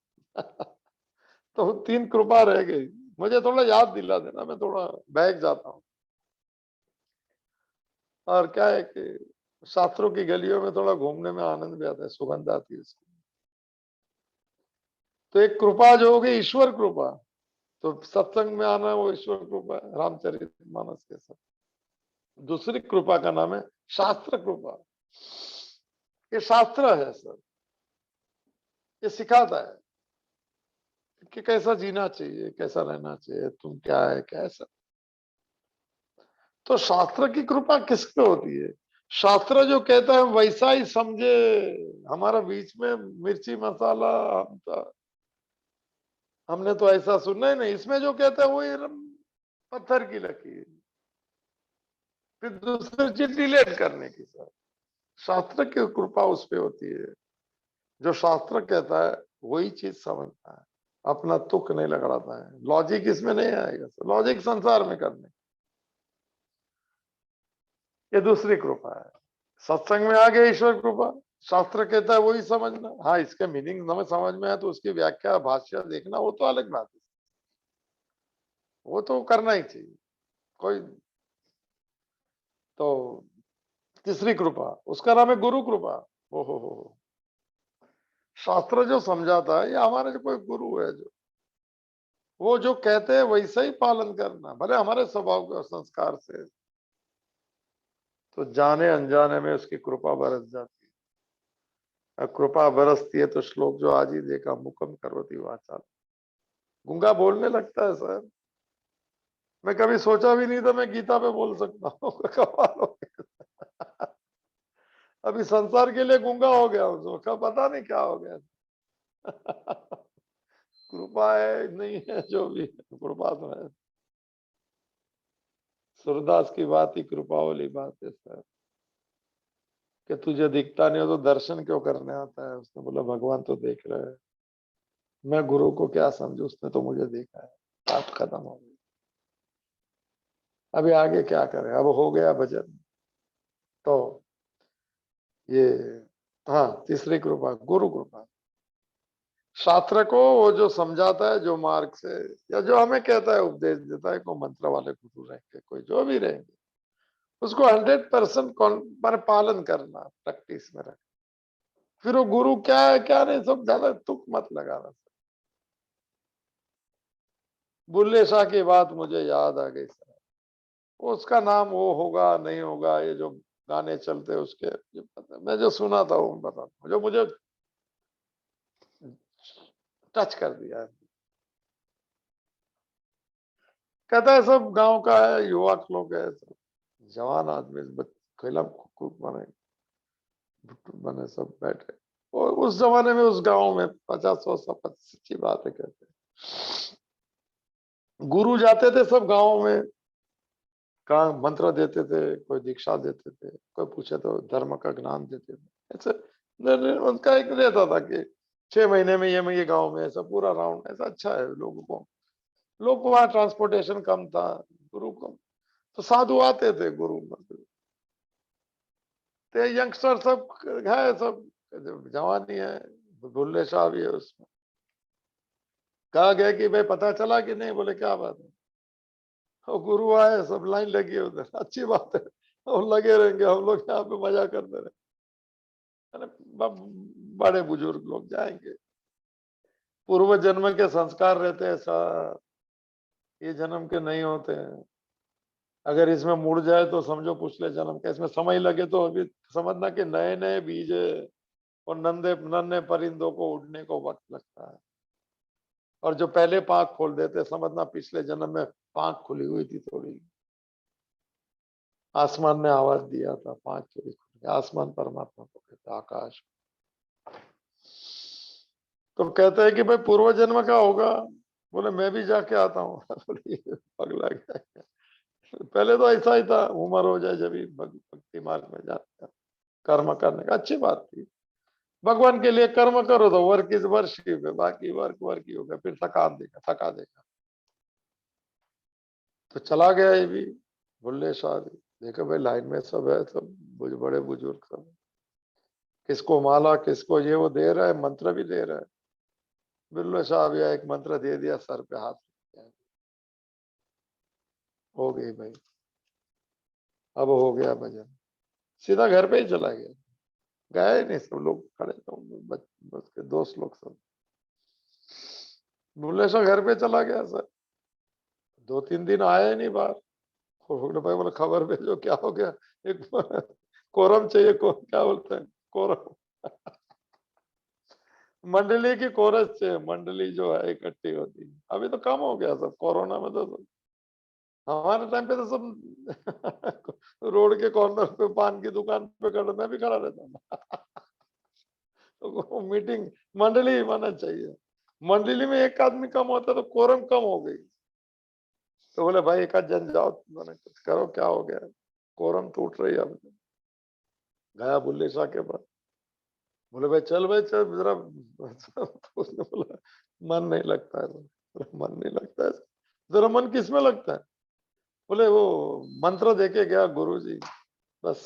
तो 3 कृपा रह गई। मुझे थोड़ा याद दिला देना, मैं थोड़ा बहक जाता हूँ। और क्या है कि शास्त्रों की गलियों में थोड़ा घूमने में आनंद भी आता है, सुगंध आती है उसकी। तो एक कृपा जो होगी ईश्वर कृपा, तो सत्संग में आना वो ईश्वर कृपा है, रामचरितमानस के साथ। दूसरी कृपा का नाम है शास्त्र कृपा। ये शास्त्र है सर, ये सिखाता है कि कैसा जीना चाहिए, कैसा रहना चाहिए, तुम क्या है कैसा। तो शास्त्र की कृपा किस पे होती है? शास्त्र जो कहता है वैसा ही समझे। हमारा बीच में मिर्ची मसाला हमने तो ऐसा सुना ही नहीं। इसमें जो कहता है वो ये पत्थर की लकीर, फिर दूसरी चीज डिलीट करने की। सर शास्त्र की कृपा उस पे होती है, जो शास्त्र कहता है वही चीज समझता है, अपना तुक नहीं लगड़ाता है। लॉजिक इसमें नहीं आएगा सर, लॉजिक संसार में करने। ये दूसरी कृपा है। सत्संग में आ गया ईश्वर कृपा, शास्त्र कहता है वही समझना। हाँ, इसके मीनिंग हमें समझ में आए तो उसकी व्याख्या भाष्य देखना वो तो अलग बात है, वो तो करना ही चाहिए कोई। तो तीसरी कृपा उसका नाम है गुरु कृपा। हो शास्त्र जो समझाता है, या हमारे जो कोई गुरु है, जो वो जो कहते हैं वैसा ही पालन करना, भले हमारे स्वभाव के संस्कार से। तो जाने अनजाने में उसकी कृपा बरस जाती है। और कृपा बरसती है तो श्लोक जो आज ही देखा, मुकम करोति वाचा, गूंगा बोलने लगता है सर। मैं कभी सोचा भी नहीं था मैं गीता पे बोल सकता हूँ। कमाल हो गया। अभी संसार के लिए गूंगा हो गया हूँ, उसका पता नहीं क्या हो गया। कृपा है नहीं है, जो भी है कृपा तो है। सूरदास की बात ही कृपा वाली बात है सर, कि तुझे दिखता नहीं हो तो दर्शन क्यों करने आता है। उसने बोला भगवान तो देख रहे हैं, मैं गुरु को क्या समझू, उसने तो मुझे देखा है। बात खत्म हो गई। अभी आगे क्या करें, अब हो गया भजन। तो ये, हाँ, तीसरी कृपा गुरु कृपा। शास्त्र को वो जो समझाता है, जो मार्ग से, या जो हमें कहता है, उपदेश देता है, कोई मंत्र वाले गुरु रहेंगे, कोई जो भी रहेंगे, उसको 100% पर पालन करना, प्रैक्टिस में रख। फिर वो गुरु क्या है क्या नहीं, सब ज्यादा तुक मत लगाना। बुल्ले शाह की बात मुझे याद आ गई सर। उसका नाम वो होगा नहीं होगा, ये जो गाने चलते उसके, ये पता, मैं जो सुना था वो बता, जो मुझे टच कर दिया। कहता है सब गांव का है, युवक लोग है, सब जवान आदमी, खेला बने, बने सब बैठे। और उस जमाने में उस गांव में 50 100 सच्ची बात है कहते हैं, गुरु जाते थे सब गांव में, कहा मंत्र देते थे, कोई दीक्षा देते थे, कोई पूछे तो धर्म का ज्ञान देते थे। ऐसे उनका एक रहता था कि 6 महीने में ये गांव में ऐसा पूरा राउंड ऐसा। अच्छा है लोगों को, लोग को वहां ट्रांसपोर्टेशन कम था, गुरु कम, तो साधु आते थे गुरु मतलब। तो यंगस्टर सब है, सब जवानी है, बुल्ले शाह भी है उसमें। कहा गया कि भाई पता चला कि नहीं, बोले क्या बात है। और गुरु आए, सब लाइन लगी है उधर, अच्छी बात है, हम लगे रहेंगे, हम लोग यहाँ पे मजा करते रहे। अरे बड़े बुजुर्ग लोग जाएंगे, पूर्व जन्म के संस्कार रहते हैं सर, ये जन्म के नहीं होते हैं। अगर इसमें मुड़ जाए तो समझो पिछले जन्म का। इसमें समय लगे तो अभी समझना कि नए नए बीज है, और नन्हे नन्हे परिंदों को उड़ने को वक्त लगता है। और जो पहले पांख खोल देते, समझना पिछले जन्म में पांख खुली हुई थी थोड़ी, आसमान ने आवाज दिया था, पांच थोड़ी खुली। आसमान परमात्मा को कहते, आकाश। तो कहते हैं कि भाई पूर्व जन्म का होगा। बोले मैं भी जाके आता हूँ। बोले ये पगला गया। पहले तो ऐसा ही था, उम्र हो जाए जब भक्ति मार्ग में जाते हैं, कर्म करने का अच्छी बात थी। भगवान के लिए कर्म करो तो वर्क इज वर्शिप है, बाकी वर्क वर्क ही होगा, फिर थकान देगा, थका देगा। तो चला गया ये भी, बुल्ले शाह भी। देखो भाई लाइन में सब है, सब बड़े बुजुर्ग सब। किसको माला, किसको ये वो दे रहा है, मंत्र भी दे रहा है। बिल्लो साहब या एक मंत्र दे दिया, सर पे हाथ रख दिया, हो गई भाई, अब हो गया भजन। सीधा घर पे ही चला गया, गए नहीं, सब लोग खड़े थे, बच बच के दोस्त लोग सब। बुल्ले शाह घर पे चला गया सर, 2-3 दिन आया ही नहीं बाहर। बोले भाई, बोले खबर भेजो, क्या हो गया? एक कोरम चाहिए, क्या बोलते हैं, कोरम, मंडली की कोरस चाहिए, मंडली जो है इकट्ठी होती है। अभी तो कम हो गया सब, कोरोना में तो सब, हमारे टाइम पे तो सब रोड के कॉर्नर पे पान की दुकान पे खड़ा, मैं भी खड़ा रहता था। तो मीटिंग मंडली होना चाहिए, मंडली में एक आदमी कम होता तो कोरम कम हो गई। तो बोले भाई एक आध जन जाओ, मैंने कुछ करो, क्या हो गया, कोरम टूट रही है। अब गया बुल्ले शाह के पास, बोले भाई चल, भाई चल जरा। तो उसने बोला मन नहीं लगता है। बोले, मन नहीं लगता है, जरा मन किस में लगता है? बोले वो मंत्र देके गया गुरुजी, बस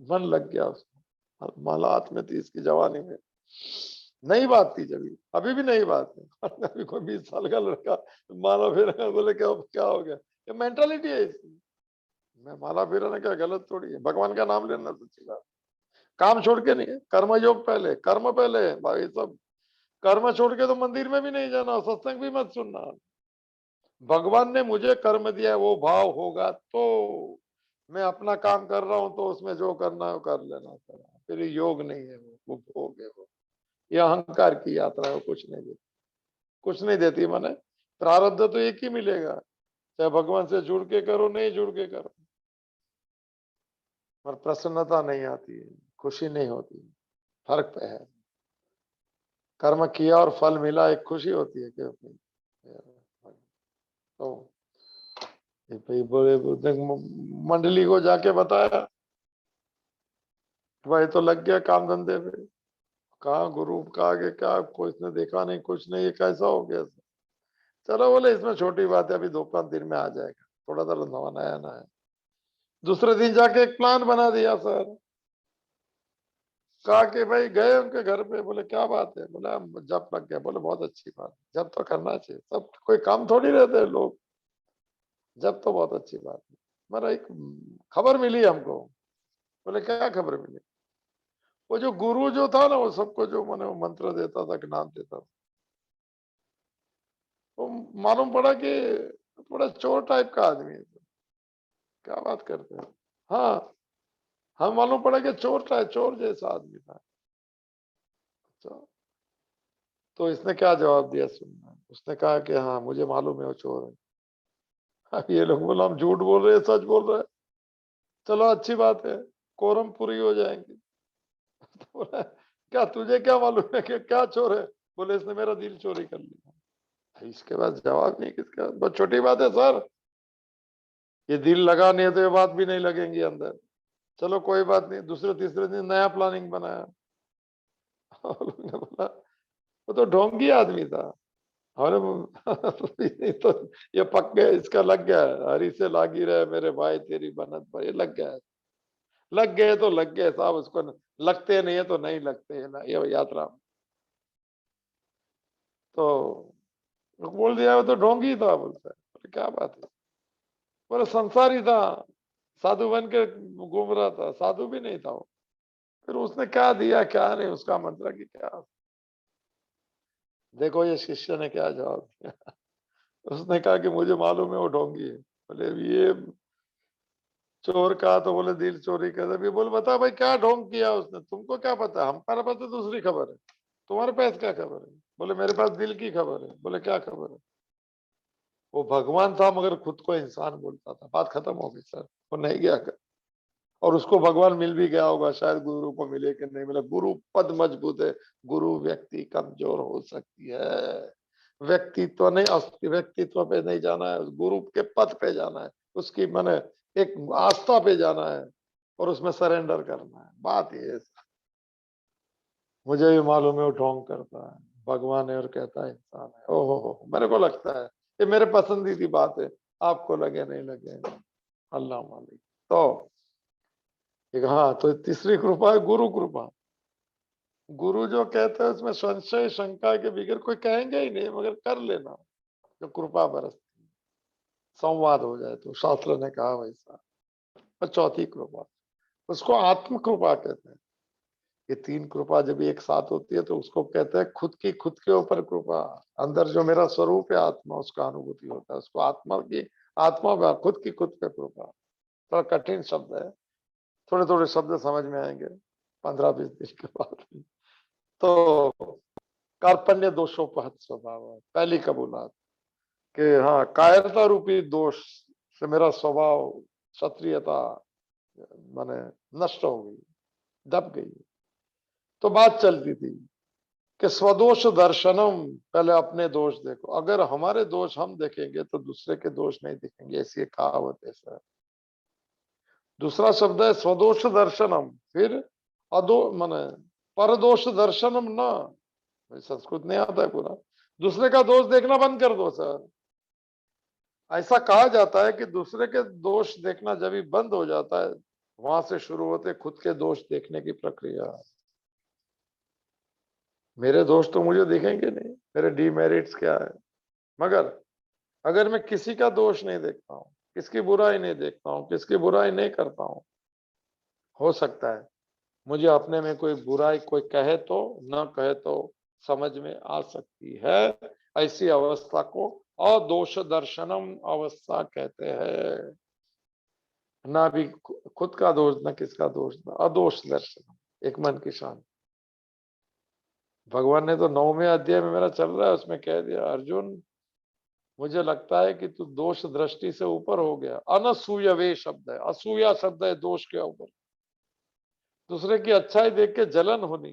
मन लग गया उसको, माला हाथ में थी इसकी जवानी में, नई बात थी जब, अभी भी नई बात है। अभी कोई 20 साल का लड़का माला फेरा, बोले क्या क्या हो गया, ये मेंटालिटी है इसकी। मैं माला फेराना क्या गलत थोड़ी है, भगवान का नाम लेना सच्ची बात, काम छोड़ के नहीं है, कर्म योग पहले, कर्म पहले है भाई सब। कर्म छोड़ के तो मंदिर में भी नहीं जाना, सत्संग भी मत सुनना। भगवान ने मुझे कर्म दिया है, वो भाव होगा तो मैं अपना काम कर रहा हूं, तो उसमें जो करना है वो कर लेना चाहिए। फिर योग नहीं है, वो भोग है, वो ये अहंकार की यात्रा है, वो कुछ नहीं देती, कुछ नहीं देती। माने प्रारब्ध तो एक ही मिलेगा, चाहे भगवान से जुड़ के करो, नहीं जुड़ के करो, पर प्रसन्नता नहीं आती है, खुशी नहीं होती, फर्क पे है। कर्म किया और फल मिला, एक खुशी होती है कि तो भाई बोले, मंडली को जाके बताया, भाई तो लग गया काम धंधे पे। कहा गुरु का आगे क्या, कोई इसने देखा नहीं, कुछ नहीं, ये कैसा हो गया? चलो बोले इसमें छोटी बात है, अभी 2-5 दिन में आ जाएगा, थोड़ा सा नया ना है। दूसरे दिन जाके एक प्लान बना दिया सर, कहा कि भाई गए उनके घर पे, बोले क्या बात है? बोला जब लग गया। बोले बहुत अच्छी बात, जब तो करना चाहिए, सब कोई काम थोड़ी रहते लोग, जब तो बहुत अच्छी बात है। मेरा एक खबर मिली हमको। बोले क्या खबर मिली? वो जो गुरु जो था ना, वो सबको जो मैंने वो मंत्र देता था, ज्ञान देता था, वो मालूम पड़ा कि थोड़ा चोर टाइप का आदमी है। क्या बात करते हैं? हाँ, हम मालूम पड़ा कि चोर टाइप, चोर जैसा आदमी था। अच्छा, तो इसने क्या जवाब दिया सुनना, उसने कहा कि हाँ मुझे मालूम है वो चोर है। अब ये लोग बोला हम झूठ बोल रहे हैं, सच बोल रहे हैं। चलो अच्छी बात है, कोरम पूरी हो जाएंगी। तो बोला क्या तुझे क्या मालूम है कि क्या चोर है? बोले इसने मेरा दिल चोरी कर लिया। इसके बाद जवाब नहीं, किसके बाद, बहुत छोटी बात है सर, ये दिल लगा नहीं है तो ये बात भी नहीं लगेंगी अंदर। चलो कोई बात नहीं, दूसरे तीसरे दिन नया प्लानिंग बनाया। और उन्होंने बोला वो तो ढोंगी आदमी था। अरे ये तो ये पक गया, इसका लग गया है, हरी से लागी रहे मेरे भाई तेरी बनत भाई, ये लग गया है। लग गए तो लग गए साहब, उसको लगते नहीं है तो नहीं लगते है ना, ये यात्रा। तो बोल दिया वो तो ढोंगी था, बोलता है। बोले, क्या बात है? बोले संसारी था, साधु बन के घूम रहा था, साधु भी नहीं था वो। फिर उसने क्या दिया क्या नहीं, उसका मंत्र की क्या। देखो ये शिष्य ने क्या जवाब दिया। उसने कहा कि मुझे मालूम है वो ढोंगी है। बोले ये चोर का, तो बोले दिल चोरी कर दे। बोले बता भाई क्या ढोंग किया उसने, तुमको क्या पता? हमारे पास तो दूसरी खबर है, तुम्हारे पास क्या खबर है? बोले मेरे पास दिल की खबर है। बोले क्या खबर है? वो भगवान था मगर खुद को इंसान बोलता था। बात खत्म हो गई सर, वो नहीं गया कर। और उसको भगवान मिल भी गया होगा, शायद गुरु को मिले कि नहीं मिला, गुरु पद मजबूत है, गुरु व्यक्ति कमजोर हो सकती है। व्यक्तित्व नहीं, असली व्यक्तित्व पे नहीं जाना है, गुरु के पद पे जाना है, उसकी मैंने एक आस्था पे जाना है और उसमें सरेंडर करना है। बात ये है। मुझे भी मालूम है वो ढोंग करता है, भगवान है और कहता है इंसान है। ओहो हो, मेरे को लगता है ये मेरे पसंदीदा बात है, आपको लगे नहीं लगे अल्लाह मालिक। तो एक हाँ, तो तीसरी कृपा है गुरु कृपा। गुरु जो कहते हैं उसमें संशय शंका के बगैर कोई कहेंगे ही नहीं, मगर कर लेना जो कृपा बरसती, संवाद हो जाए तो शास्त्र ने कहा वैसा। और चौथी कृपा, उसको आत्म कृपा कहते हैं। ये तीन कृपा जब एक साथ होती है तो उसको कहते हैं खुद के ऊपर कृपा। अंदर जो मेरा स्वरूप है आत्मा, उसका अनुभूति होता है, उसको आत्मा खुद पे कृपा। थोड़ा कठिन शब्द है, थोड़े थोड़े शब्द समझ में आएंगे 15-20 दिन के बाद। तो कार्पण्य दोषोपहत स्वभाव है, पहली कबूलात कि हाँ, कायरता रूपी दोष से मेरा स्वभाव, क्षत्रियता माने नष्ट हो गई, दब गई। तो बात चलती थी कि स्वदोष दर्शनम, पहले अपने दोष देखो। अगर हमारे दोष हम देखेंगे तो दूसरे के दोष नहीं दिखेंगे, ऐसी एक कहावत है सर। दूसरा शब्द है स्वदोष दर्शनम, फिर अदो माने परदोष दर्शनम ना, संस्कृत नहीं आता है पूरा। दूसरे का दोष देखना बंद कर दो सर। ऐसा कहा जाता है कि दूसरे के दोष देखना जब भी बंद हो जाता है, वहां से शुरू होते खुद के दोष देखने की प्रक्रिया। मेरे दोष तो मुझे दिखेंगे नहीं, मेरे डीमेरिट्स क्या है, मगर अगर मैं किसी का दोष नहीं देखता हूँ, किसकी बुराई नहीं देखता हूँ, किसकी बुराई नहीं करता हूँ, हो सकता है मुझे अपने में कोई बुराई कोई कहे तो न कहे तो समझ में आ सकती है। ऐसी अवस्था को अदोष दर्शनम अवस्था कहते हैं। ना भी खुद का दोष, ना किसका दोष, ना अदोष दर्शन, एक मन की शांति। भगवान ने तो 9वें अध्याय में मेरा चल रहा है, उसमें कह दिया अर्जुन, मुझे लगता है कि तू दोष दृष्टि से ऊपर हो गया। अनसूयवे शब्द है, असूया शब्द है दोष के ऊपर। दूसरे की अच्छाई देख के जलन होनी,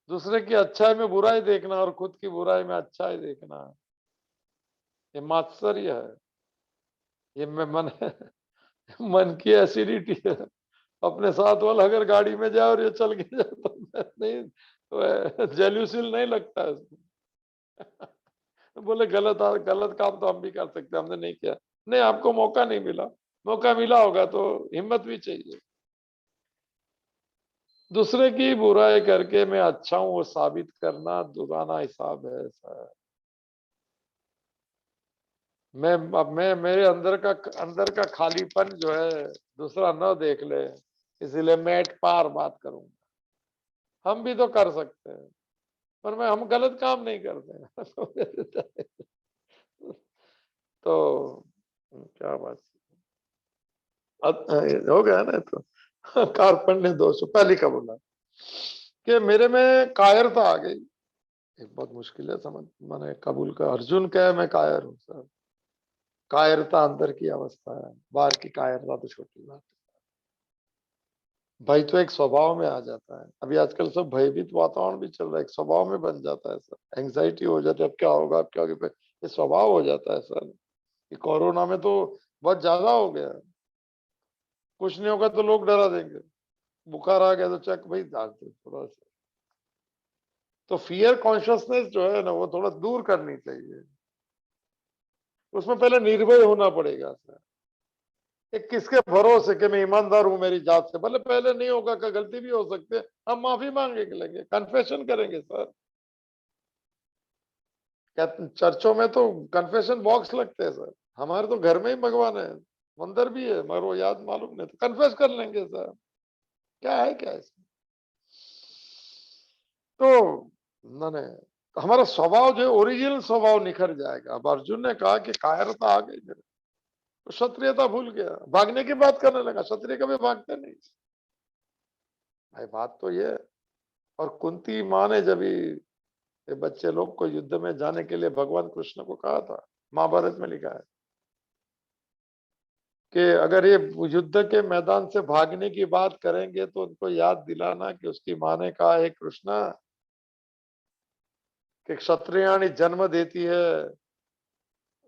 दूसरे की अच्छाई में बुराई देखना और खुद की बुराई में अच्छाई देखना, ये मात्सर्य है। ये मैं मन मन की एसिडिटी है। अपने साथ वाला अगर गाड़ी में जाए और ये चल के जाए तो मैं नहीं, तो जेल्यूसिल नहीं लगता है उसको। बोले गलत काम तो हम भी कर सकते, हमने नहीं किया। नहीं, आपको मौका नहीं मिला, मौका मिला होगा तो हिम्मत भी चाहिए। दूसरे की बुराई करके मैं अच्छा हूं वो साबित करना दुराना हिसाब है सर। मैं अब मैं मेरे अंदर का खालीपन जो है दूसरा न देख ले, इसीलिए मैं एट पार बात करूंगा। हम भी तो कर सकते हैं, पर हम गलत काम नहीं करते। तो क्या बात, हो गया ना तो। कार्पण्य दोष पहली का बोला कि मेरे में कायरता आ गई। एक बहुत मुश्किल है समझ, मैंने कबूल का अर्जुन कहे मैं कायर हूं सर। कायरता अंदर की अवस्था है, बाहर की कायरता तो छोटी बात है। भय तो एक स्वभाव में आ जाता है। अभी आजकल सब भयभीत वातावरण भी चल रहा है, एक स्वभाव में बन जाता है सर। एंग्जाइटी हो जाती है, अब क्या होगा, अब क्या होगा, ये स्वभाव हो जाता है सर। ये कोरोना में तो बहुत ज्यादा हो गया। कुछ नहीं होगा तो लोग डरा देंगे, बुखार आ गया तो चक भाई दाग दो थोड़ा सा। तो फियर कॉन्शियसनेस जो है ना, वो थोड़ा दूर करनी चाहिए। उसमें पहले निर्भय होना पड़ेगा सर। एक किसके भरोसे कि मैं ईमानदार हूं मेरी जात से, भले पहले नहीं होगा, का गलती भी हो सकती है, हम माफी मांगे लेंगे, कन्फेशन करेंगे सर। चर्चों में तो कन्फेशन बॉक्स लगते हैं सर। हमारे तो घर में ही भगवान है, मंदिर भी है, मगर वो याद मालूम नहीं, तो कन्फेस कर लेंगे सर। क्या है क्या इसमें। तो मैंने तो हमारा स्वभाव जो है ओरिजिनल स्वभाव निखर जाएगा। अब अर्जुन ने कहा कि कायरता आ गई मेरे, तो क्षत्रियता भूल गया, भागने की बात करने लगा। क्षत्रिय कभी भागते नहीं भाई, बात तो ये है। और कुंती माँ ने जब ये बच्चे लोग को युद्ध में जाने के लिए भगवान कृष्ण को कहा था, महाभारत में लिखा है कि अगर ये युद्ध के मैदान से भागने की बात करेंगे तो उनको याद दिलाना कि उसकी माँ ने कहा है कृष्णा कि क्षत्रियाणी जन्म देती है,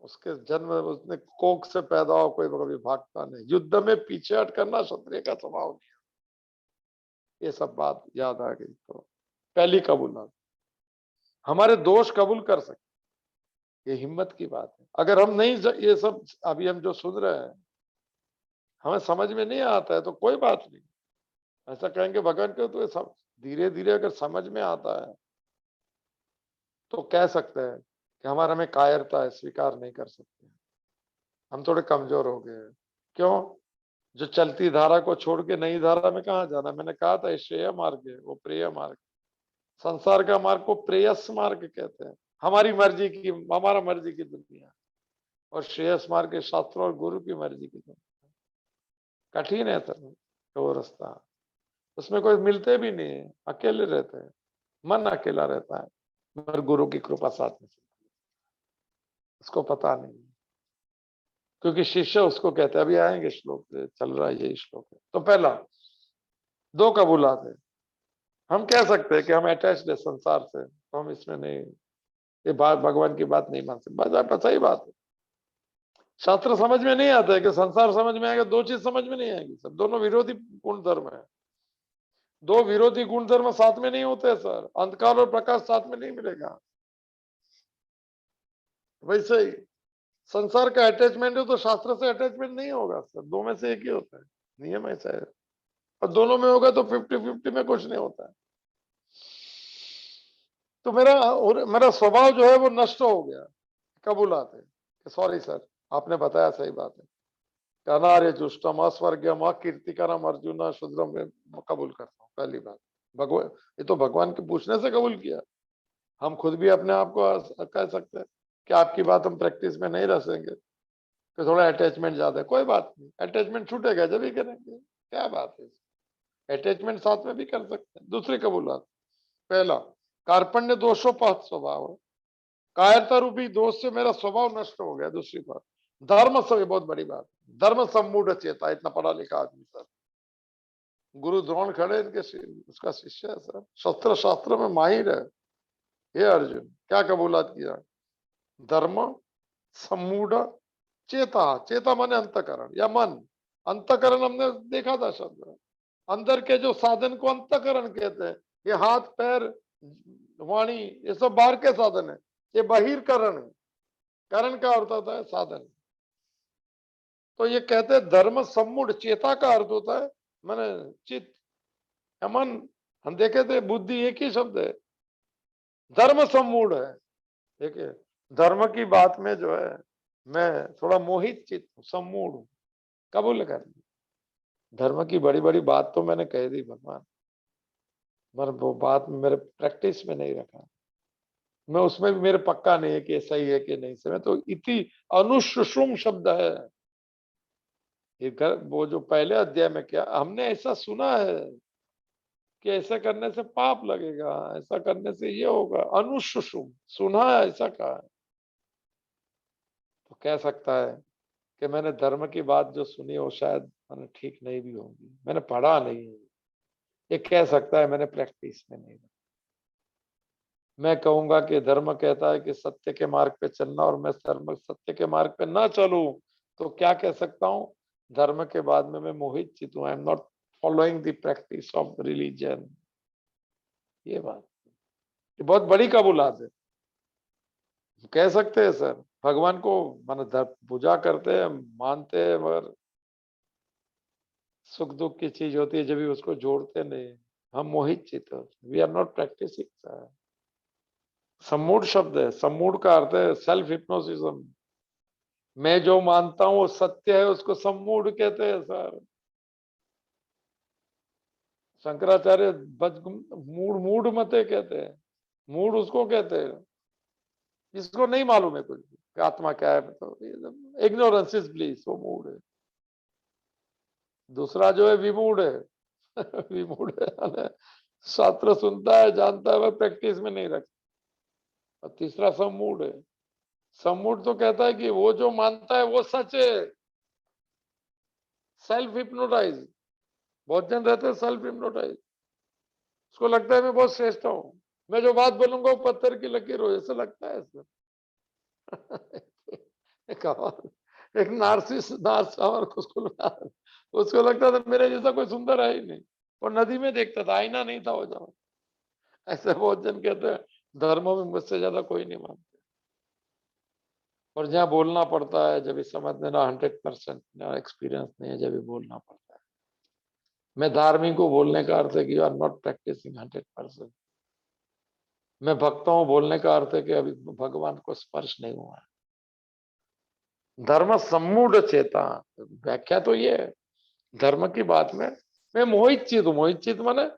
उसके जन्म उसने कोख से पैदा हो, कोई कभी भागता नहीं। युद्ध में पीछे हट करना क्षत्रिय का स्वभाव नहीं। ये सब बात याद आ गई तो पहली कबूलात। हमारे दोष कबूल कर सकते, ये हिम्मत की बात है। अगर हम नहीं, ये सब अभी हम जो सुन रहे हैं हमें समझ में नहीं आता है तो कोई बात नहीं, ऐसा कहेंगे भगवान को तो सब धीरे धीरे अगर समझ में आता है तो कह सकते हैं कि हमारा में कायरता है, स्वीकार नहीं कर सकते, हम थोड़े कमजोर हो गए हैं। क्यों? जो चलती धारा को छोड़ के नई धारा में कहा जाना? मैंने कहा था श्रेय मार्ग है, वो प्रेय मार्ग। संसार का मार्ग को प्रेयस मार्ग कहते हैं, हमारी मर्जी की, हमारा मर्जी की दुनिया। और श्रेयस मार्ग के शास्त्रों और गुरु की मर्जी की दुनिया। कठिन है सर वो रास्ता, उसमें कोई मिलते भी नहीं है, अकेले रहते हैं, मन अकेला रहता है, मगर गुरु की कृपा साथ में चलती है। उसको पता नहीं, क्योंकि शिष्य उसको कहते हैं, अभी आएंगे श्लोक चल रहा है, यही श्लोक है। तो पहला दो कबूलात है। हम कह सकते हैं कि हम अटैच्ड है संसार से, तो हम इसमें नहीं, ये बात भगवान की बात नहीं मान सकते, बस सही बात है। शास्त्र समझ में नहीं आता है कि संसार समझ में आएगा, दो चीज समझ में नहीं आएगी सर, दोनों विरोधी गुण धर्म है। दो विरोधी गुण धर्म साथ में नहीं होते सर, अंधकार और प्रकाश साथ में नहीं मिलेगा। वैसे ही संसार का अटैचमेंट है तो शास्त्र से अटैचमेंट नहीं होगा सर, दो में से एक ही होता है, नियम ऐसा है। और दोनों में होगा तो 50-50 में कुछ नहीं होता है। तो मेरा स्वभाव जो है वो नष्ट हो गया, कबूलात है कि सॉरी सर, आपने बताया सही बात है, अनार्य जुष्टम अस्वर्गम अकीर्तिकरम अर्जुन शुद्रम में कबूल करता हूँ। पहली बात, भगवान, ये तो भगवान के पूछने से कबूल किया। हम खुद भी अपने आप को कह सकते हैं कि आपकी बात हम प्रैक्टिस में नहीं रखेंगे तो थोड़ा अटैचमेंट ज्यादा है, कोई बात नहीं, अटैचमेंट छूटेगा जब ही करेंगे, क्या बात है, अटैचमेंट साथ में भी कर सकते हैं। दूसरी कबूलात, पहला कार्पण्य दोषोपहत स्वभाव है, कायरता रूपी दोष से मेरा स्वभाव नष्ट हो गया। दूसरी बात धर्म से, बहुत बड़ी बात, धर्म सम्मूढ़ चेता, इतना पढ़ा लिखा आदमी सर, गुरु द्रोण खड़े इनके उसका शिष्य है सर, शस्त्र शास्त्र में माहिर है। हे अर्जुन, क्या कबूलात किया? धर्म सम्मूढ़ चेता, चेता माने अंतकरण या मन, अंतकरण हमने देखा था शब्द, अंदर के जो साधन को अंतकरण कहते हैं। ये हाथ पैर वाणी ये सब बाहर के साधन है, ये बहिर्करण है। करण का अर्थ होता है साधन। तो ये कहते हैं धर्म सम्मूढ़, चेता का अर्थ होता है मैंने चित्त या मन, हम देखे थे बुद्धि एक ही शब्द है, धर्म सम्मूढ़ है। देखिए धर्म की बात में जो है मैं थोड़ा मोहित चित्त हूँ, सम्मूढ़ हूँ, कबूल कर ली। धर्म की बड़ी बड़ी बात तो मैंने कह दी भगवान, मगर वो बात मेरे प्रैक्टिस में नहीं रखा, मैं उसमें भी मेरे पक्का नहीं है कि सही है कि नहीं सही है। तो इति अनुशुश्रुम शब्द है ये, वो जो पहले अध्याय में क्या हमने ऐसा सुना है कि ऐसा करने से पाप लगेगा, ऐसा करने से ये होगा, अनुशुश्रुम सुना है, ऐसा कहा है। तो कह सकता है कि मैंने धर्म की बात जो सुनी वो शायद मैंने ठीक नहीं भी होगी, मैंने पढ़ा नहीं है, ये कह सकता है मैंने प्रैक्टिस में नहीं। मैं कहूंगा कि धर्म कहता है कि सत्य के मार्ग पे चलना, और मैं धर्म सत्य के मार्ग पे ना चलूं तो क्या कह सकता हूं? धर्म के बाद में मैं मोहित चित हूं, I am not following the practice of religion. ये बात, ये बहुत बड़ी कबूलात है। कह सकते हैं सर भगवान को मन पूजा करते हैं, मानते हैं, मगर सुख दुख की चीज होती है जब भी उसको जोड़ते नहीं, हम मोहित चित होते, वी आर नॉट प्रैक्टिसिंग। सम्मूढ़ शब्द है, सम्मूढ़ का अर्थ है सेल्फ हिप्नोसिज्म। मैं जो मानता हूं वो सत्य है, उसको सम्मूढ़ कहते हैं सर। शंकराचार्य मूढ़ मूढ़ मते कहते हैं, मूढ़ उसको कहते हैं जिसको नहीं मालूम है कुछ भी कि आत्मा क्या है, तो इग्नोरेंस इज ब्लिस, वो मूढ़ है। दूसरा जो है विमूढ़ है विमूढ़ है, शास्त्र सुनता है, जानता है, वह प्रैक्टिस में नहीं रखता। और तीसरा सम्मूढ़ है, सम्मूढ़ तो कहता है कि वो जो मानता है वो सच है, सेल्फ हिप्नोटाइज। बहुत जन रहते हैं सेल्फ हिप्नोटाइज, उसको लगता है मैं बहुत श्रेष्ठ हूँ, मैं जो बात बोलूंगा वो पत्थर की लकीर हो जैसे लगता है सर एक नार्सिस नार्स और उसको लगता था मेरे जैसा कोई सुंदर है ही नहीं, और नदी में देखता था, आईना नहीं था वो जमा। ऐसे बहुत जन कहते हैं धर्मों में मुझसे ज्यादा कोई नहीं मानते, और जहाँ बोलना पड़ता है जब इस समझ में ना 100% ना एक्सपीरियंस नहीं है, जब भी बोलना पड़ता है। मैं धार्मिक को बोलने का अर्थ है कि यू आर नॉट प्रैक्टिसिंग 100%। मैं भक्त हूं बोलने का अर्थ है कि अभी भगवान को स्पर्श नहीं हुआ है। धर्म सम्मूढ़ चेता, व्याख्या तो ये है धर्म की बात में, मैं मोहित चित हूं। मोहित चित माने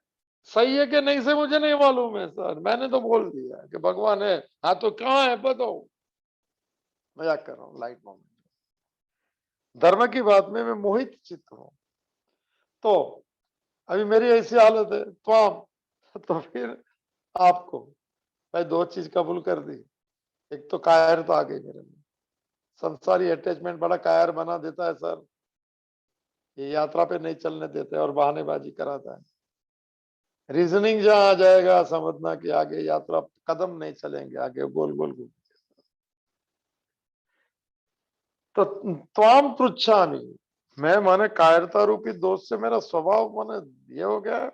सही है कि नहीं से मुझे नहीं मालूम है सर, मैंने तो बोल दिया कि भगवान है। हाँ तो कहाँ है बताओ, मजाक कर रहा हूँ, लाइट मोमेंट। धर्म की बात में मैं मोहित चित हूं। तो अभी मेरी ऐसी हालत है तो आप, तो फिर आपको भाई दो चीज कबूल कर दी। एक तो कायर तो आ गई मेरे में, संसारी अटैचमेंट बड़ा कायर बना देता है सर। ये यात्रा पे नहीं चलने देते और बहानेबाजी कराता है। रीजनिंग जहां आ जाएगा समझना कि आगे यात्रा कदम नहीं चलेंगे, आगे गोल गोल घूम। तो त्वाम पृच्छामि, मैं माने कायरता रूपी दोष से मेरा स्वभाव माने ये हो गया।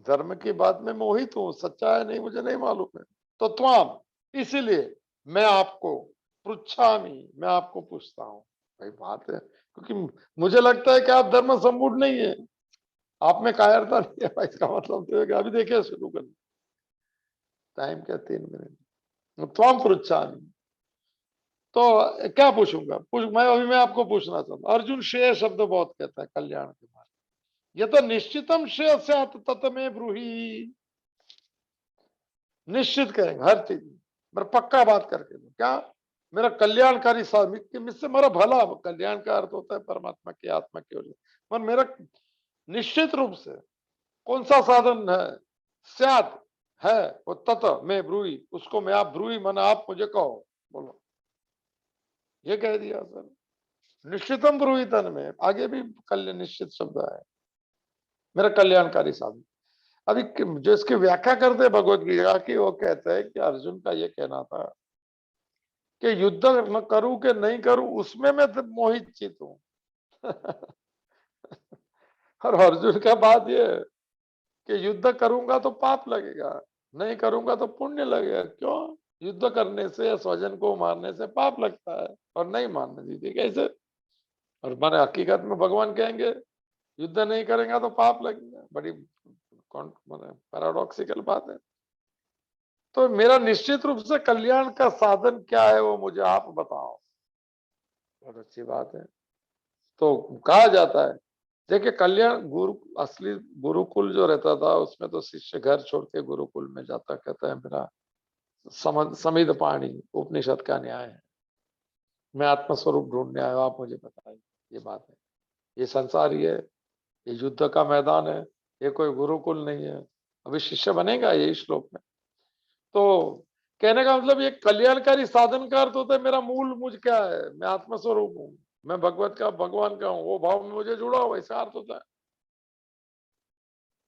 धर्म की बात में मोहित हूं, सच्चा है नहीं मुझे नहीं मालूम है। तो त्वाम, इसीलिए मैं आपको पृच्छामि, मैं आपको पूछता हूं। भाई बात है, क्योंकि मुझे लगता है कि आप धर्म सम्मूढ़ नहीं है, आप में कायरता नहीं है। भाई इसका मतलब तो है कि अभी देखिए शुरू कर, टाइम क्या 3 मिनट। त्वाम पृच्छामि, तो क्या पूछूंगा, मैं आपको पूछना चाहता हूँ। अर्जुन श्रेय शब्द बहुत कहता है कल्याण के बारे में, ये तो निश्चितम श्रेय तत में ब्रूही, निश्चित करेंगे हर चीज मेरा पक्का बात करके दो क्या, मेरा कल्याणकारी साधन, मुझसे मेरा भला, कल्याण का अर्थ होता है परमात्मा की आत्मा की ओर, पर मेरा निश्चित रूप से कौन सा साधन है, स्यात है वो तत में ब्रूही, उसको मैं आप ब्रूही माना आप मुझे कहो, बोलो। ये कह दिया सर, निश्चितम ब्रूहितन में आगे भी कल्याण निश्चित शब्द है, मेरा कल्याणकारी साधन। अभी जो इसकी व्याख्या करते हैं भगवत गीता की, वो कहते हैं कि अर्जुन का ये कहना था कि युद्ध न करूं कि नहीं करूं उसमें मैं तो मोहित चित हूं। और अर्जुन का बात ये है कि युद्ध करूंगा तो पाप लगेगा, नहीं करूंगा तो पुण्य लगेगा। क्यों? युद्ध करने से स्वजन को मारने से पाप लगता है और नहीं मारने दीजिए कैसे। और माने हकीकत में भगवान कहेंगे युद्ध नहीं करेंगे तो पाप लगेगा, बड़ी पैराडॉक्सिकल बात है। तो मेरा निश्चित रूप से कल्याण का साधन क्या है वो मुझे आप बताओ। बहुत अच्छी बात है। तो कहा जाता है, देखिए कल्याण गुरु, असली गुरुकुल जो रहता था उसमें तो शिष्य घर छोड़ के गुरुकुल में जाता, कहता है मेरा समिध पाणी उपनिषद का न्याय है, मैं आत्मस्वरूप ढूंढने आया, आप मुझे बताइए। ये बात है, ये संसार ही है, ये युद्ध का मैदान है, ये कोई गुरुकुल नहीं है। अभी शिष्य बनेगा यही श्लोक में। तो कहने का मतलब ये कल्याणकारी साधन का अर्थ होता है मेरा मूल मुझ क्या है, मैं आत्मस्वरूप हूँ, मैं भगवत का भगवान का हूँ, वो भाव में मुझे जुड़ा हुआ, ऐसा अर्थ होता है।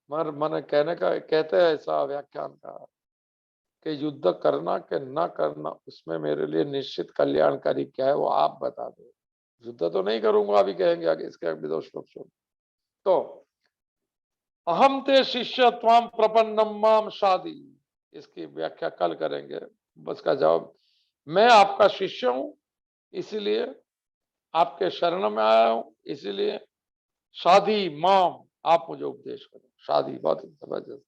मगर मन कहने का कहते हैं ऐसा व्याख्यान का कि युद्ध करना कि ना करना उसमें मेरे लिए निश्चित कल्याणकारी क्या है वो आप बता दो। युद्ध तो नहीं करूंगा, अभी कहेंगे आगे इसके अभी 2 श्लोक छोड़। तो अहम ते शिष्य त्वाम प्रपन्नम माम शादी, इसकी व्याख्या कल करेंगे। बस का जवाब, मैं आपका शिष्य हूं इसीलिए आपके शरण में आया हूं, इसीलिए शादी माम, आप मुझे उपदेश करो। शादी बहुत जबरदस्त,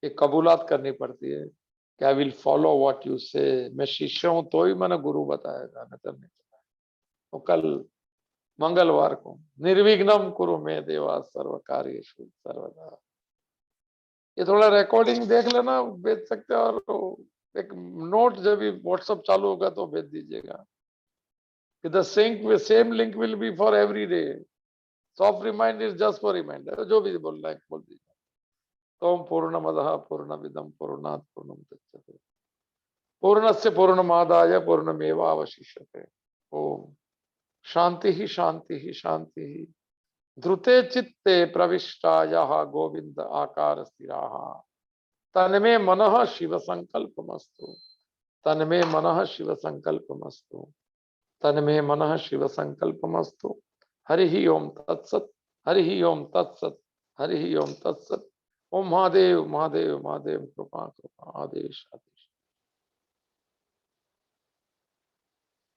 ये कबूलात करनी पड़ती है कि I will follow what you से। मैं शिष्य हूं तो ही मैंने गुरु बताएगा, नहीं तो नहीं। तो कल मंगलवार को निर्विघ्नम कुरु में देवा सर्व कार्येषु सर्वदा, ये थोड़ा रिकॉर्डिंग देख लेना, भेज सकते हो। और एक नोट जब भी व्हाट्सएप चालू होगा तो भेज दीजिएगा कि the same link will be for every day, soft remind is just for reminder, जो भी बोलना है बोल दीजिए। तो पूर्णमदः पूर्णमिदं पूर्णात् पूर्णमुदच्यते पूर्णस्य पूर्णमादाय पूर्णमेवावशिष्यते। ओम शांति ही शांति ही शांति ही। ध्रुते चित्ते प्रविष्टा यः गोविंद आकार स्थिराः, तन्मे मनः शिव संकल्पमस्तु, तन्मे मनः शिव संकल्पमस्तु, तन्मे मनः शिव संकल्पमस्तु। हरि ओम तत्सत, हरि ओम तत्सत, हरि ओम तत्सत। ओम महादेव महादेव महादेव, कृपा कृपा, आदेश आदेश।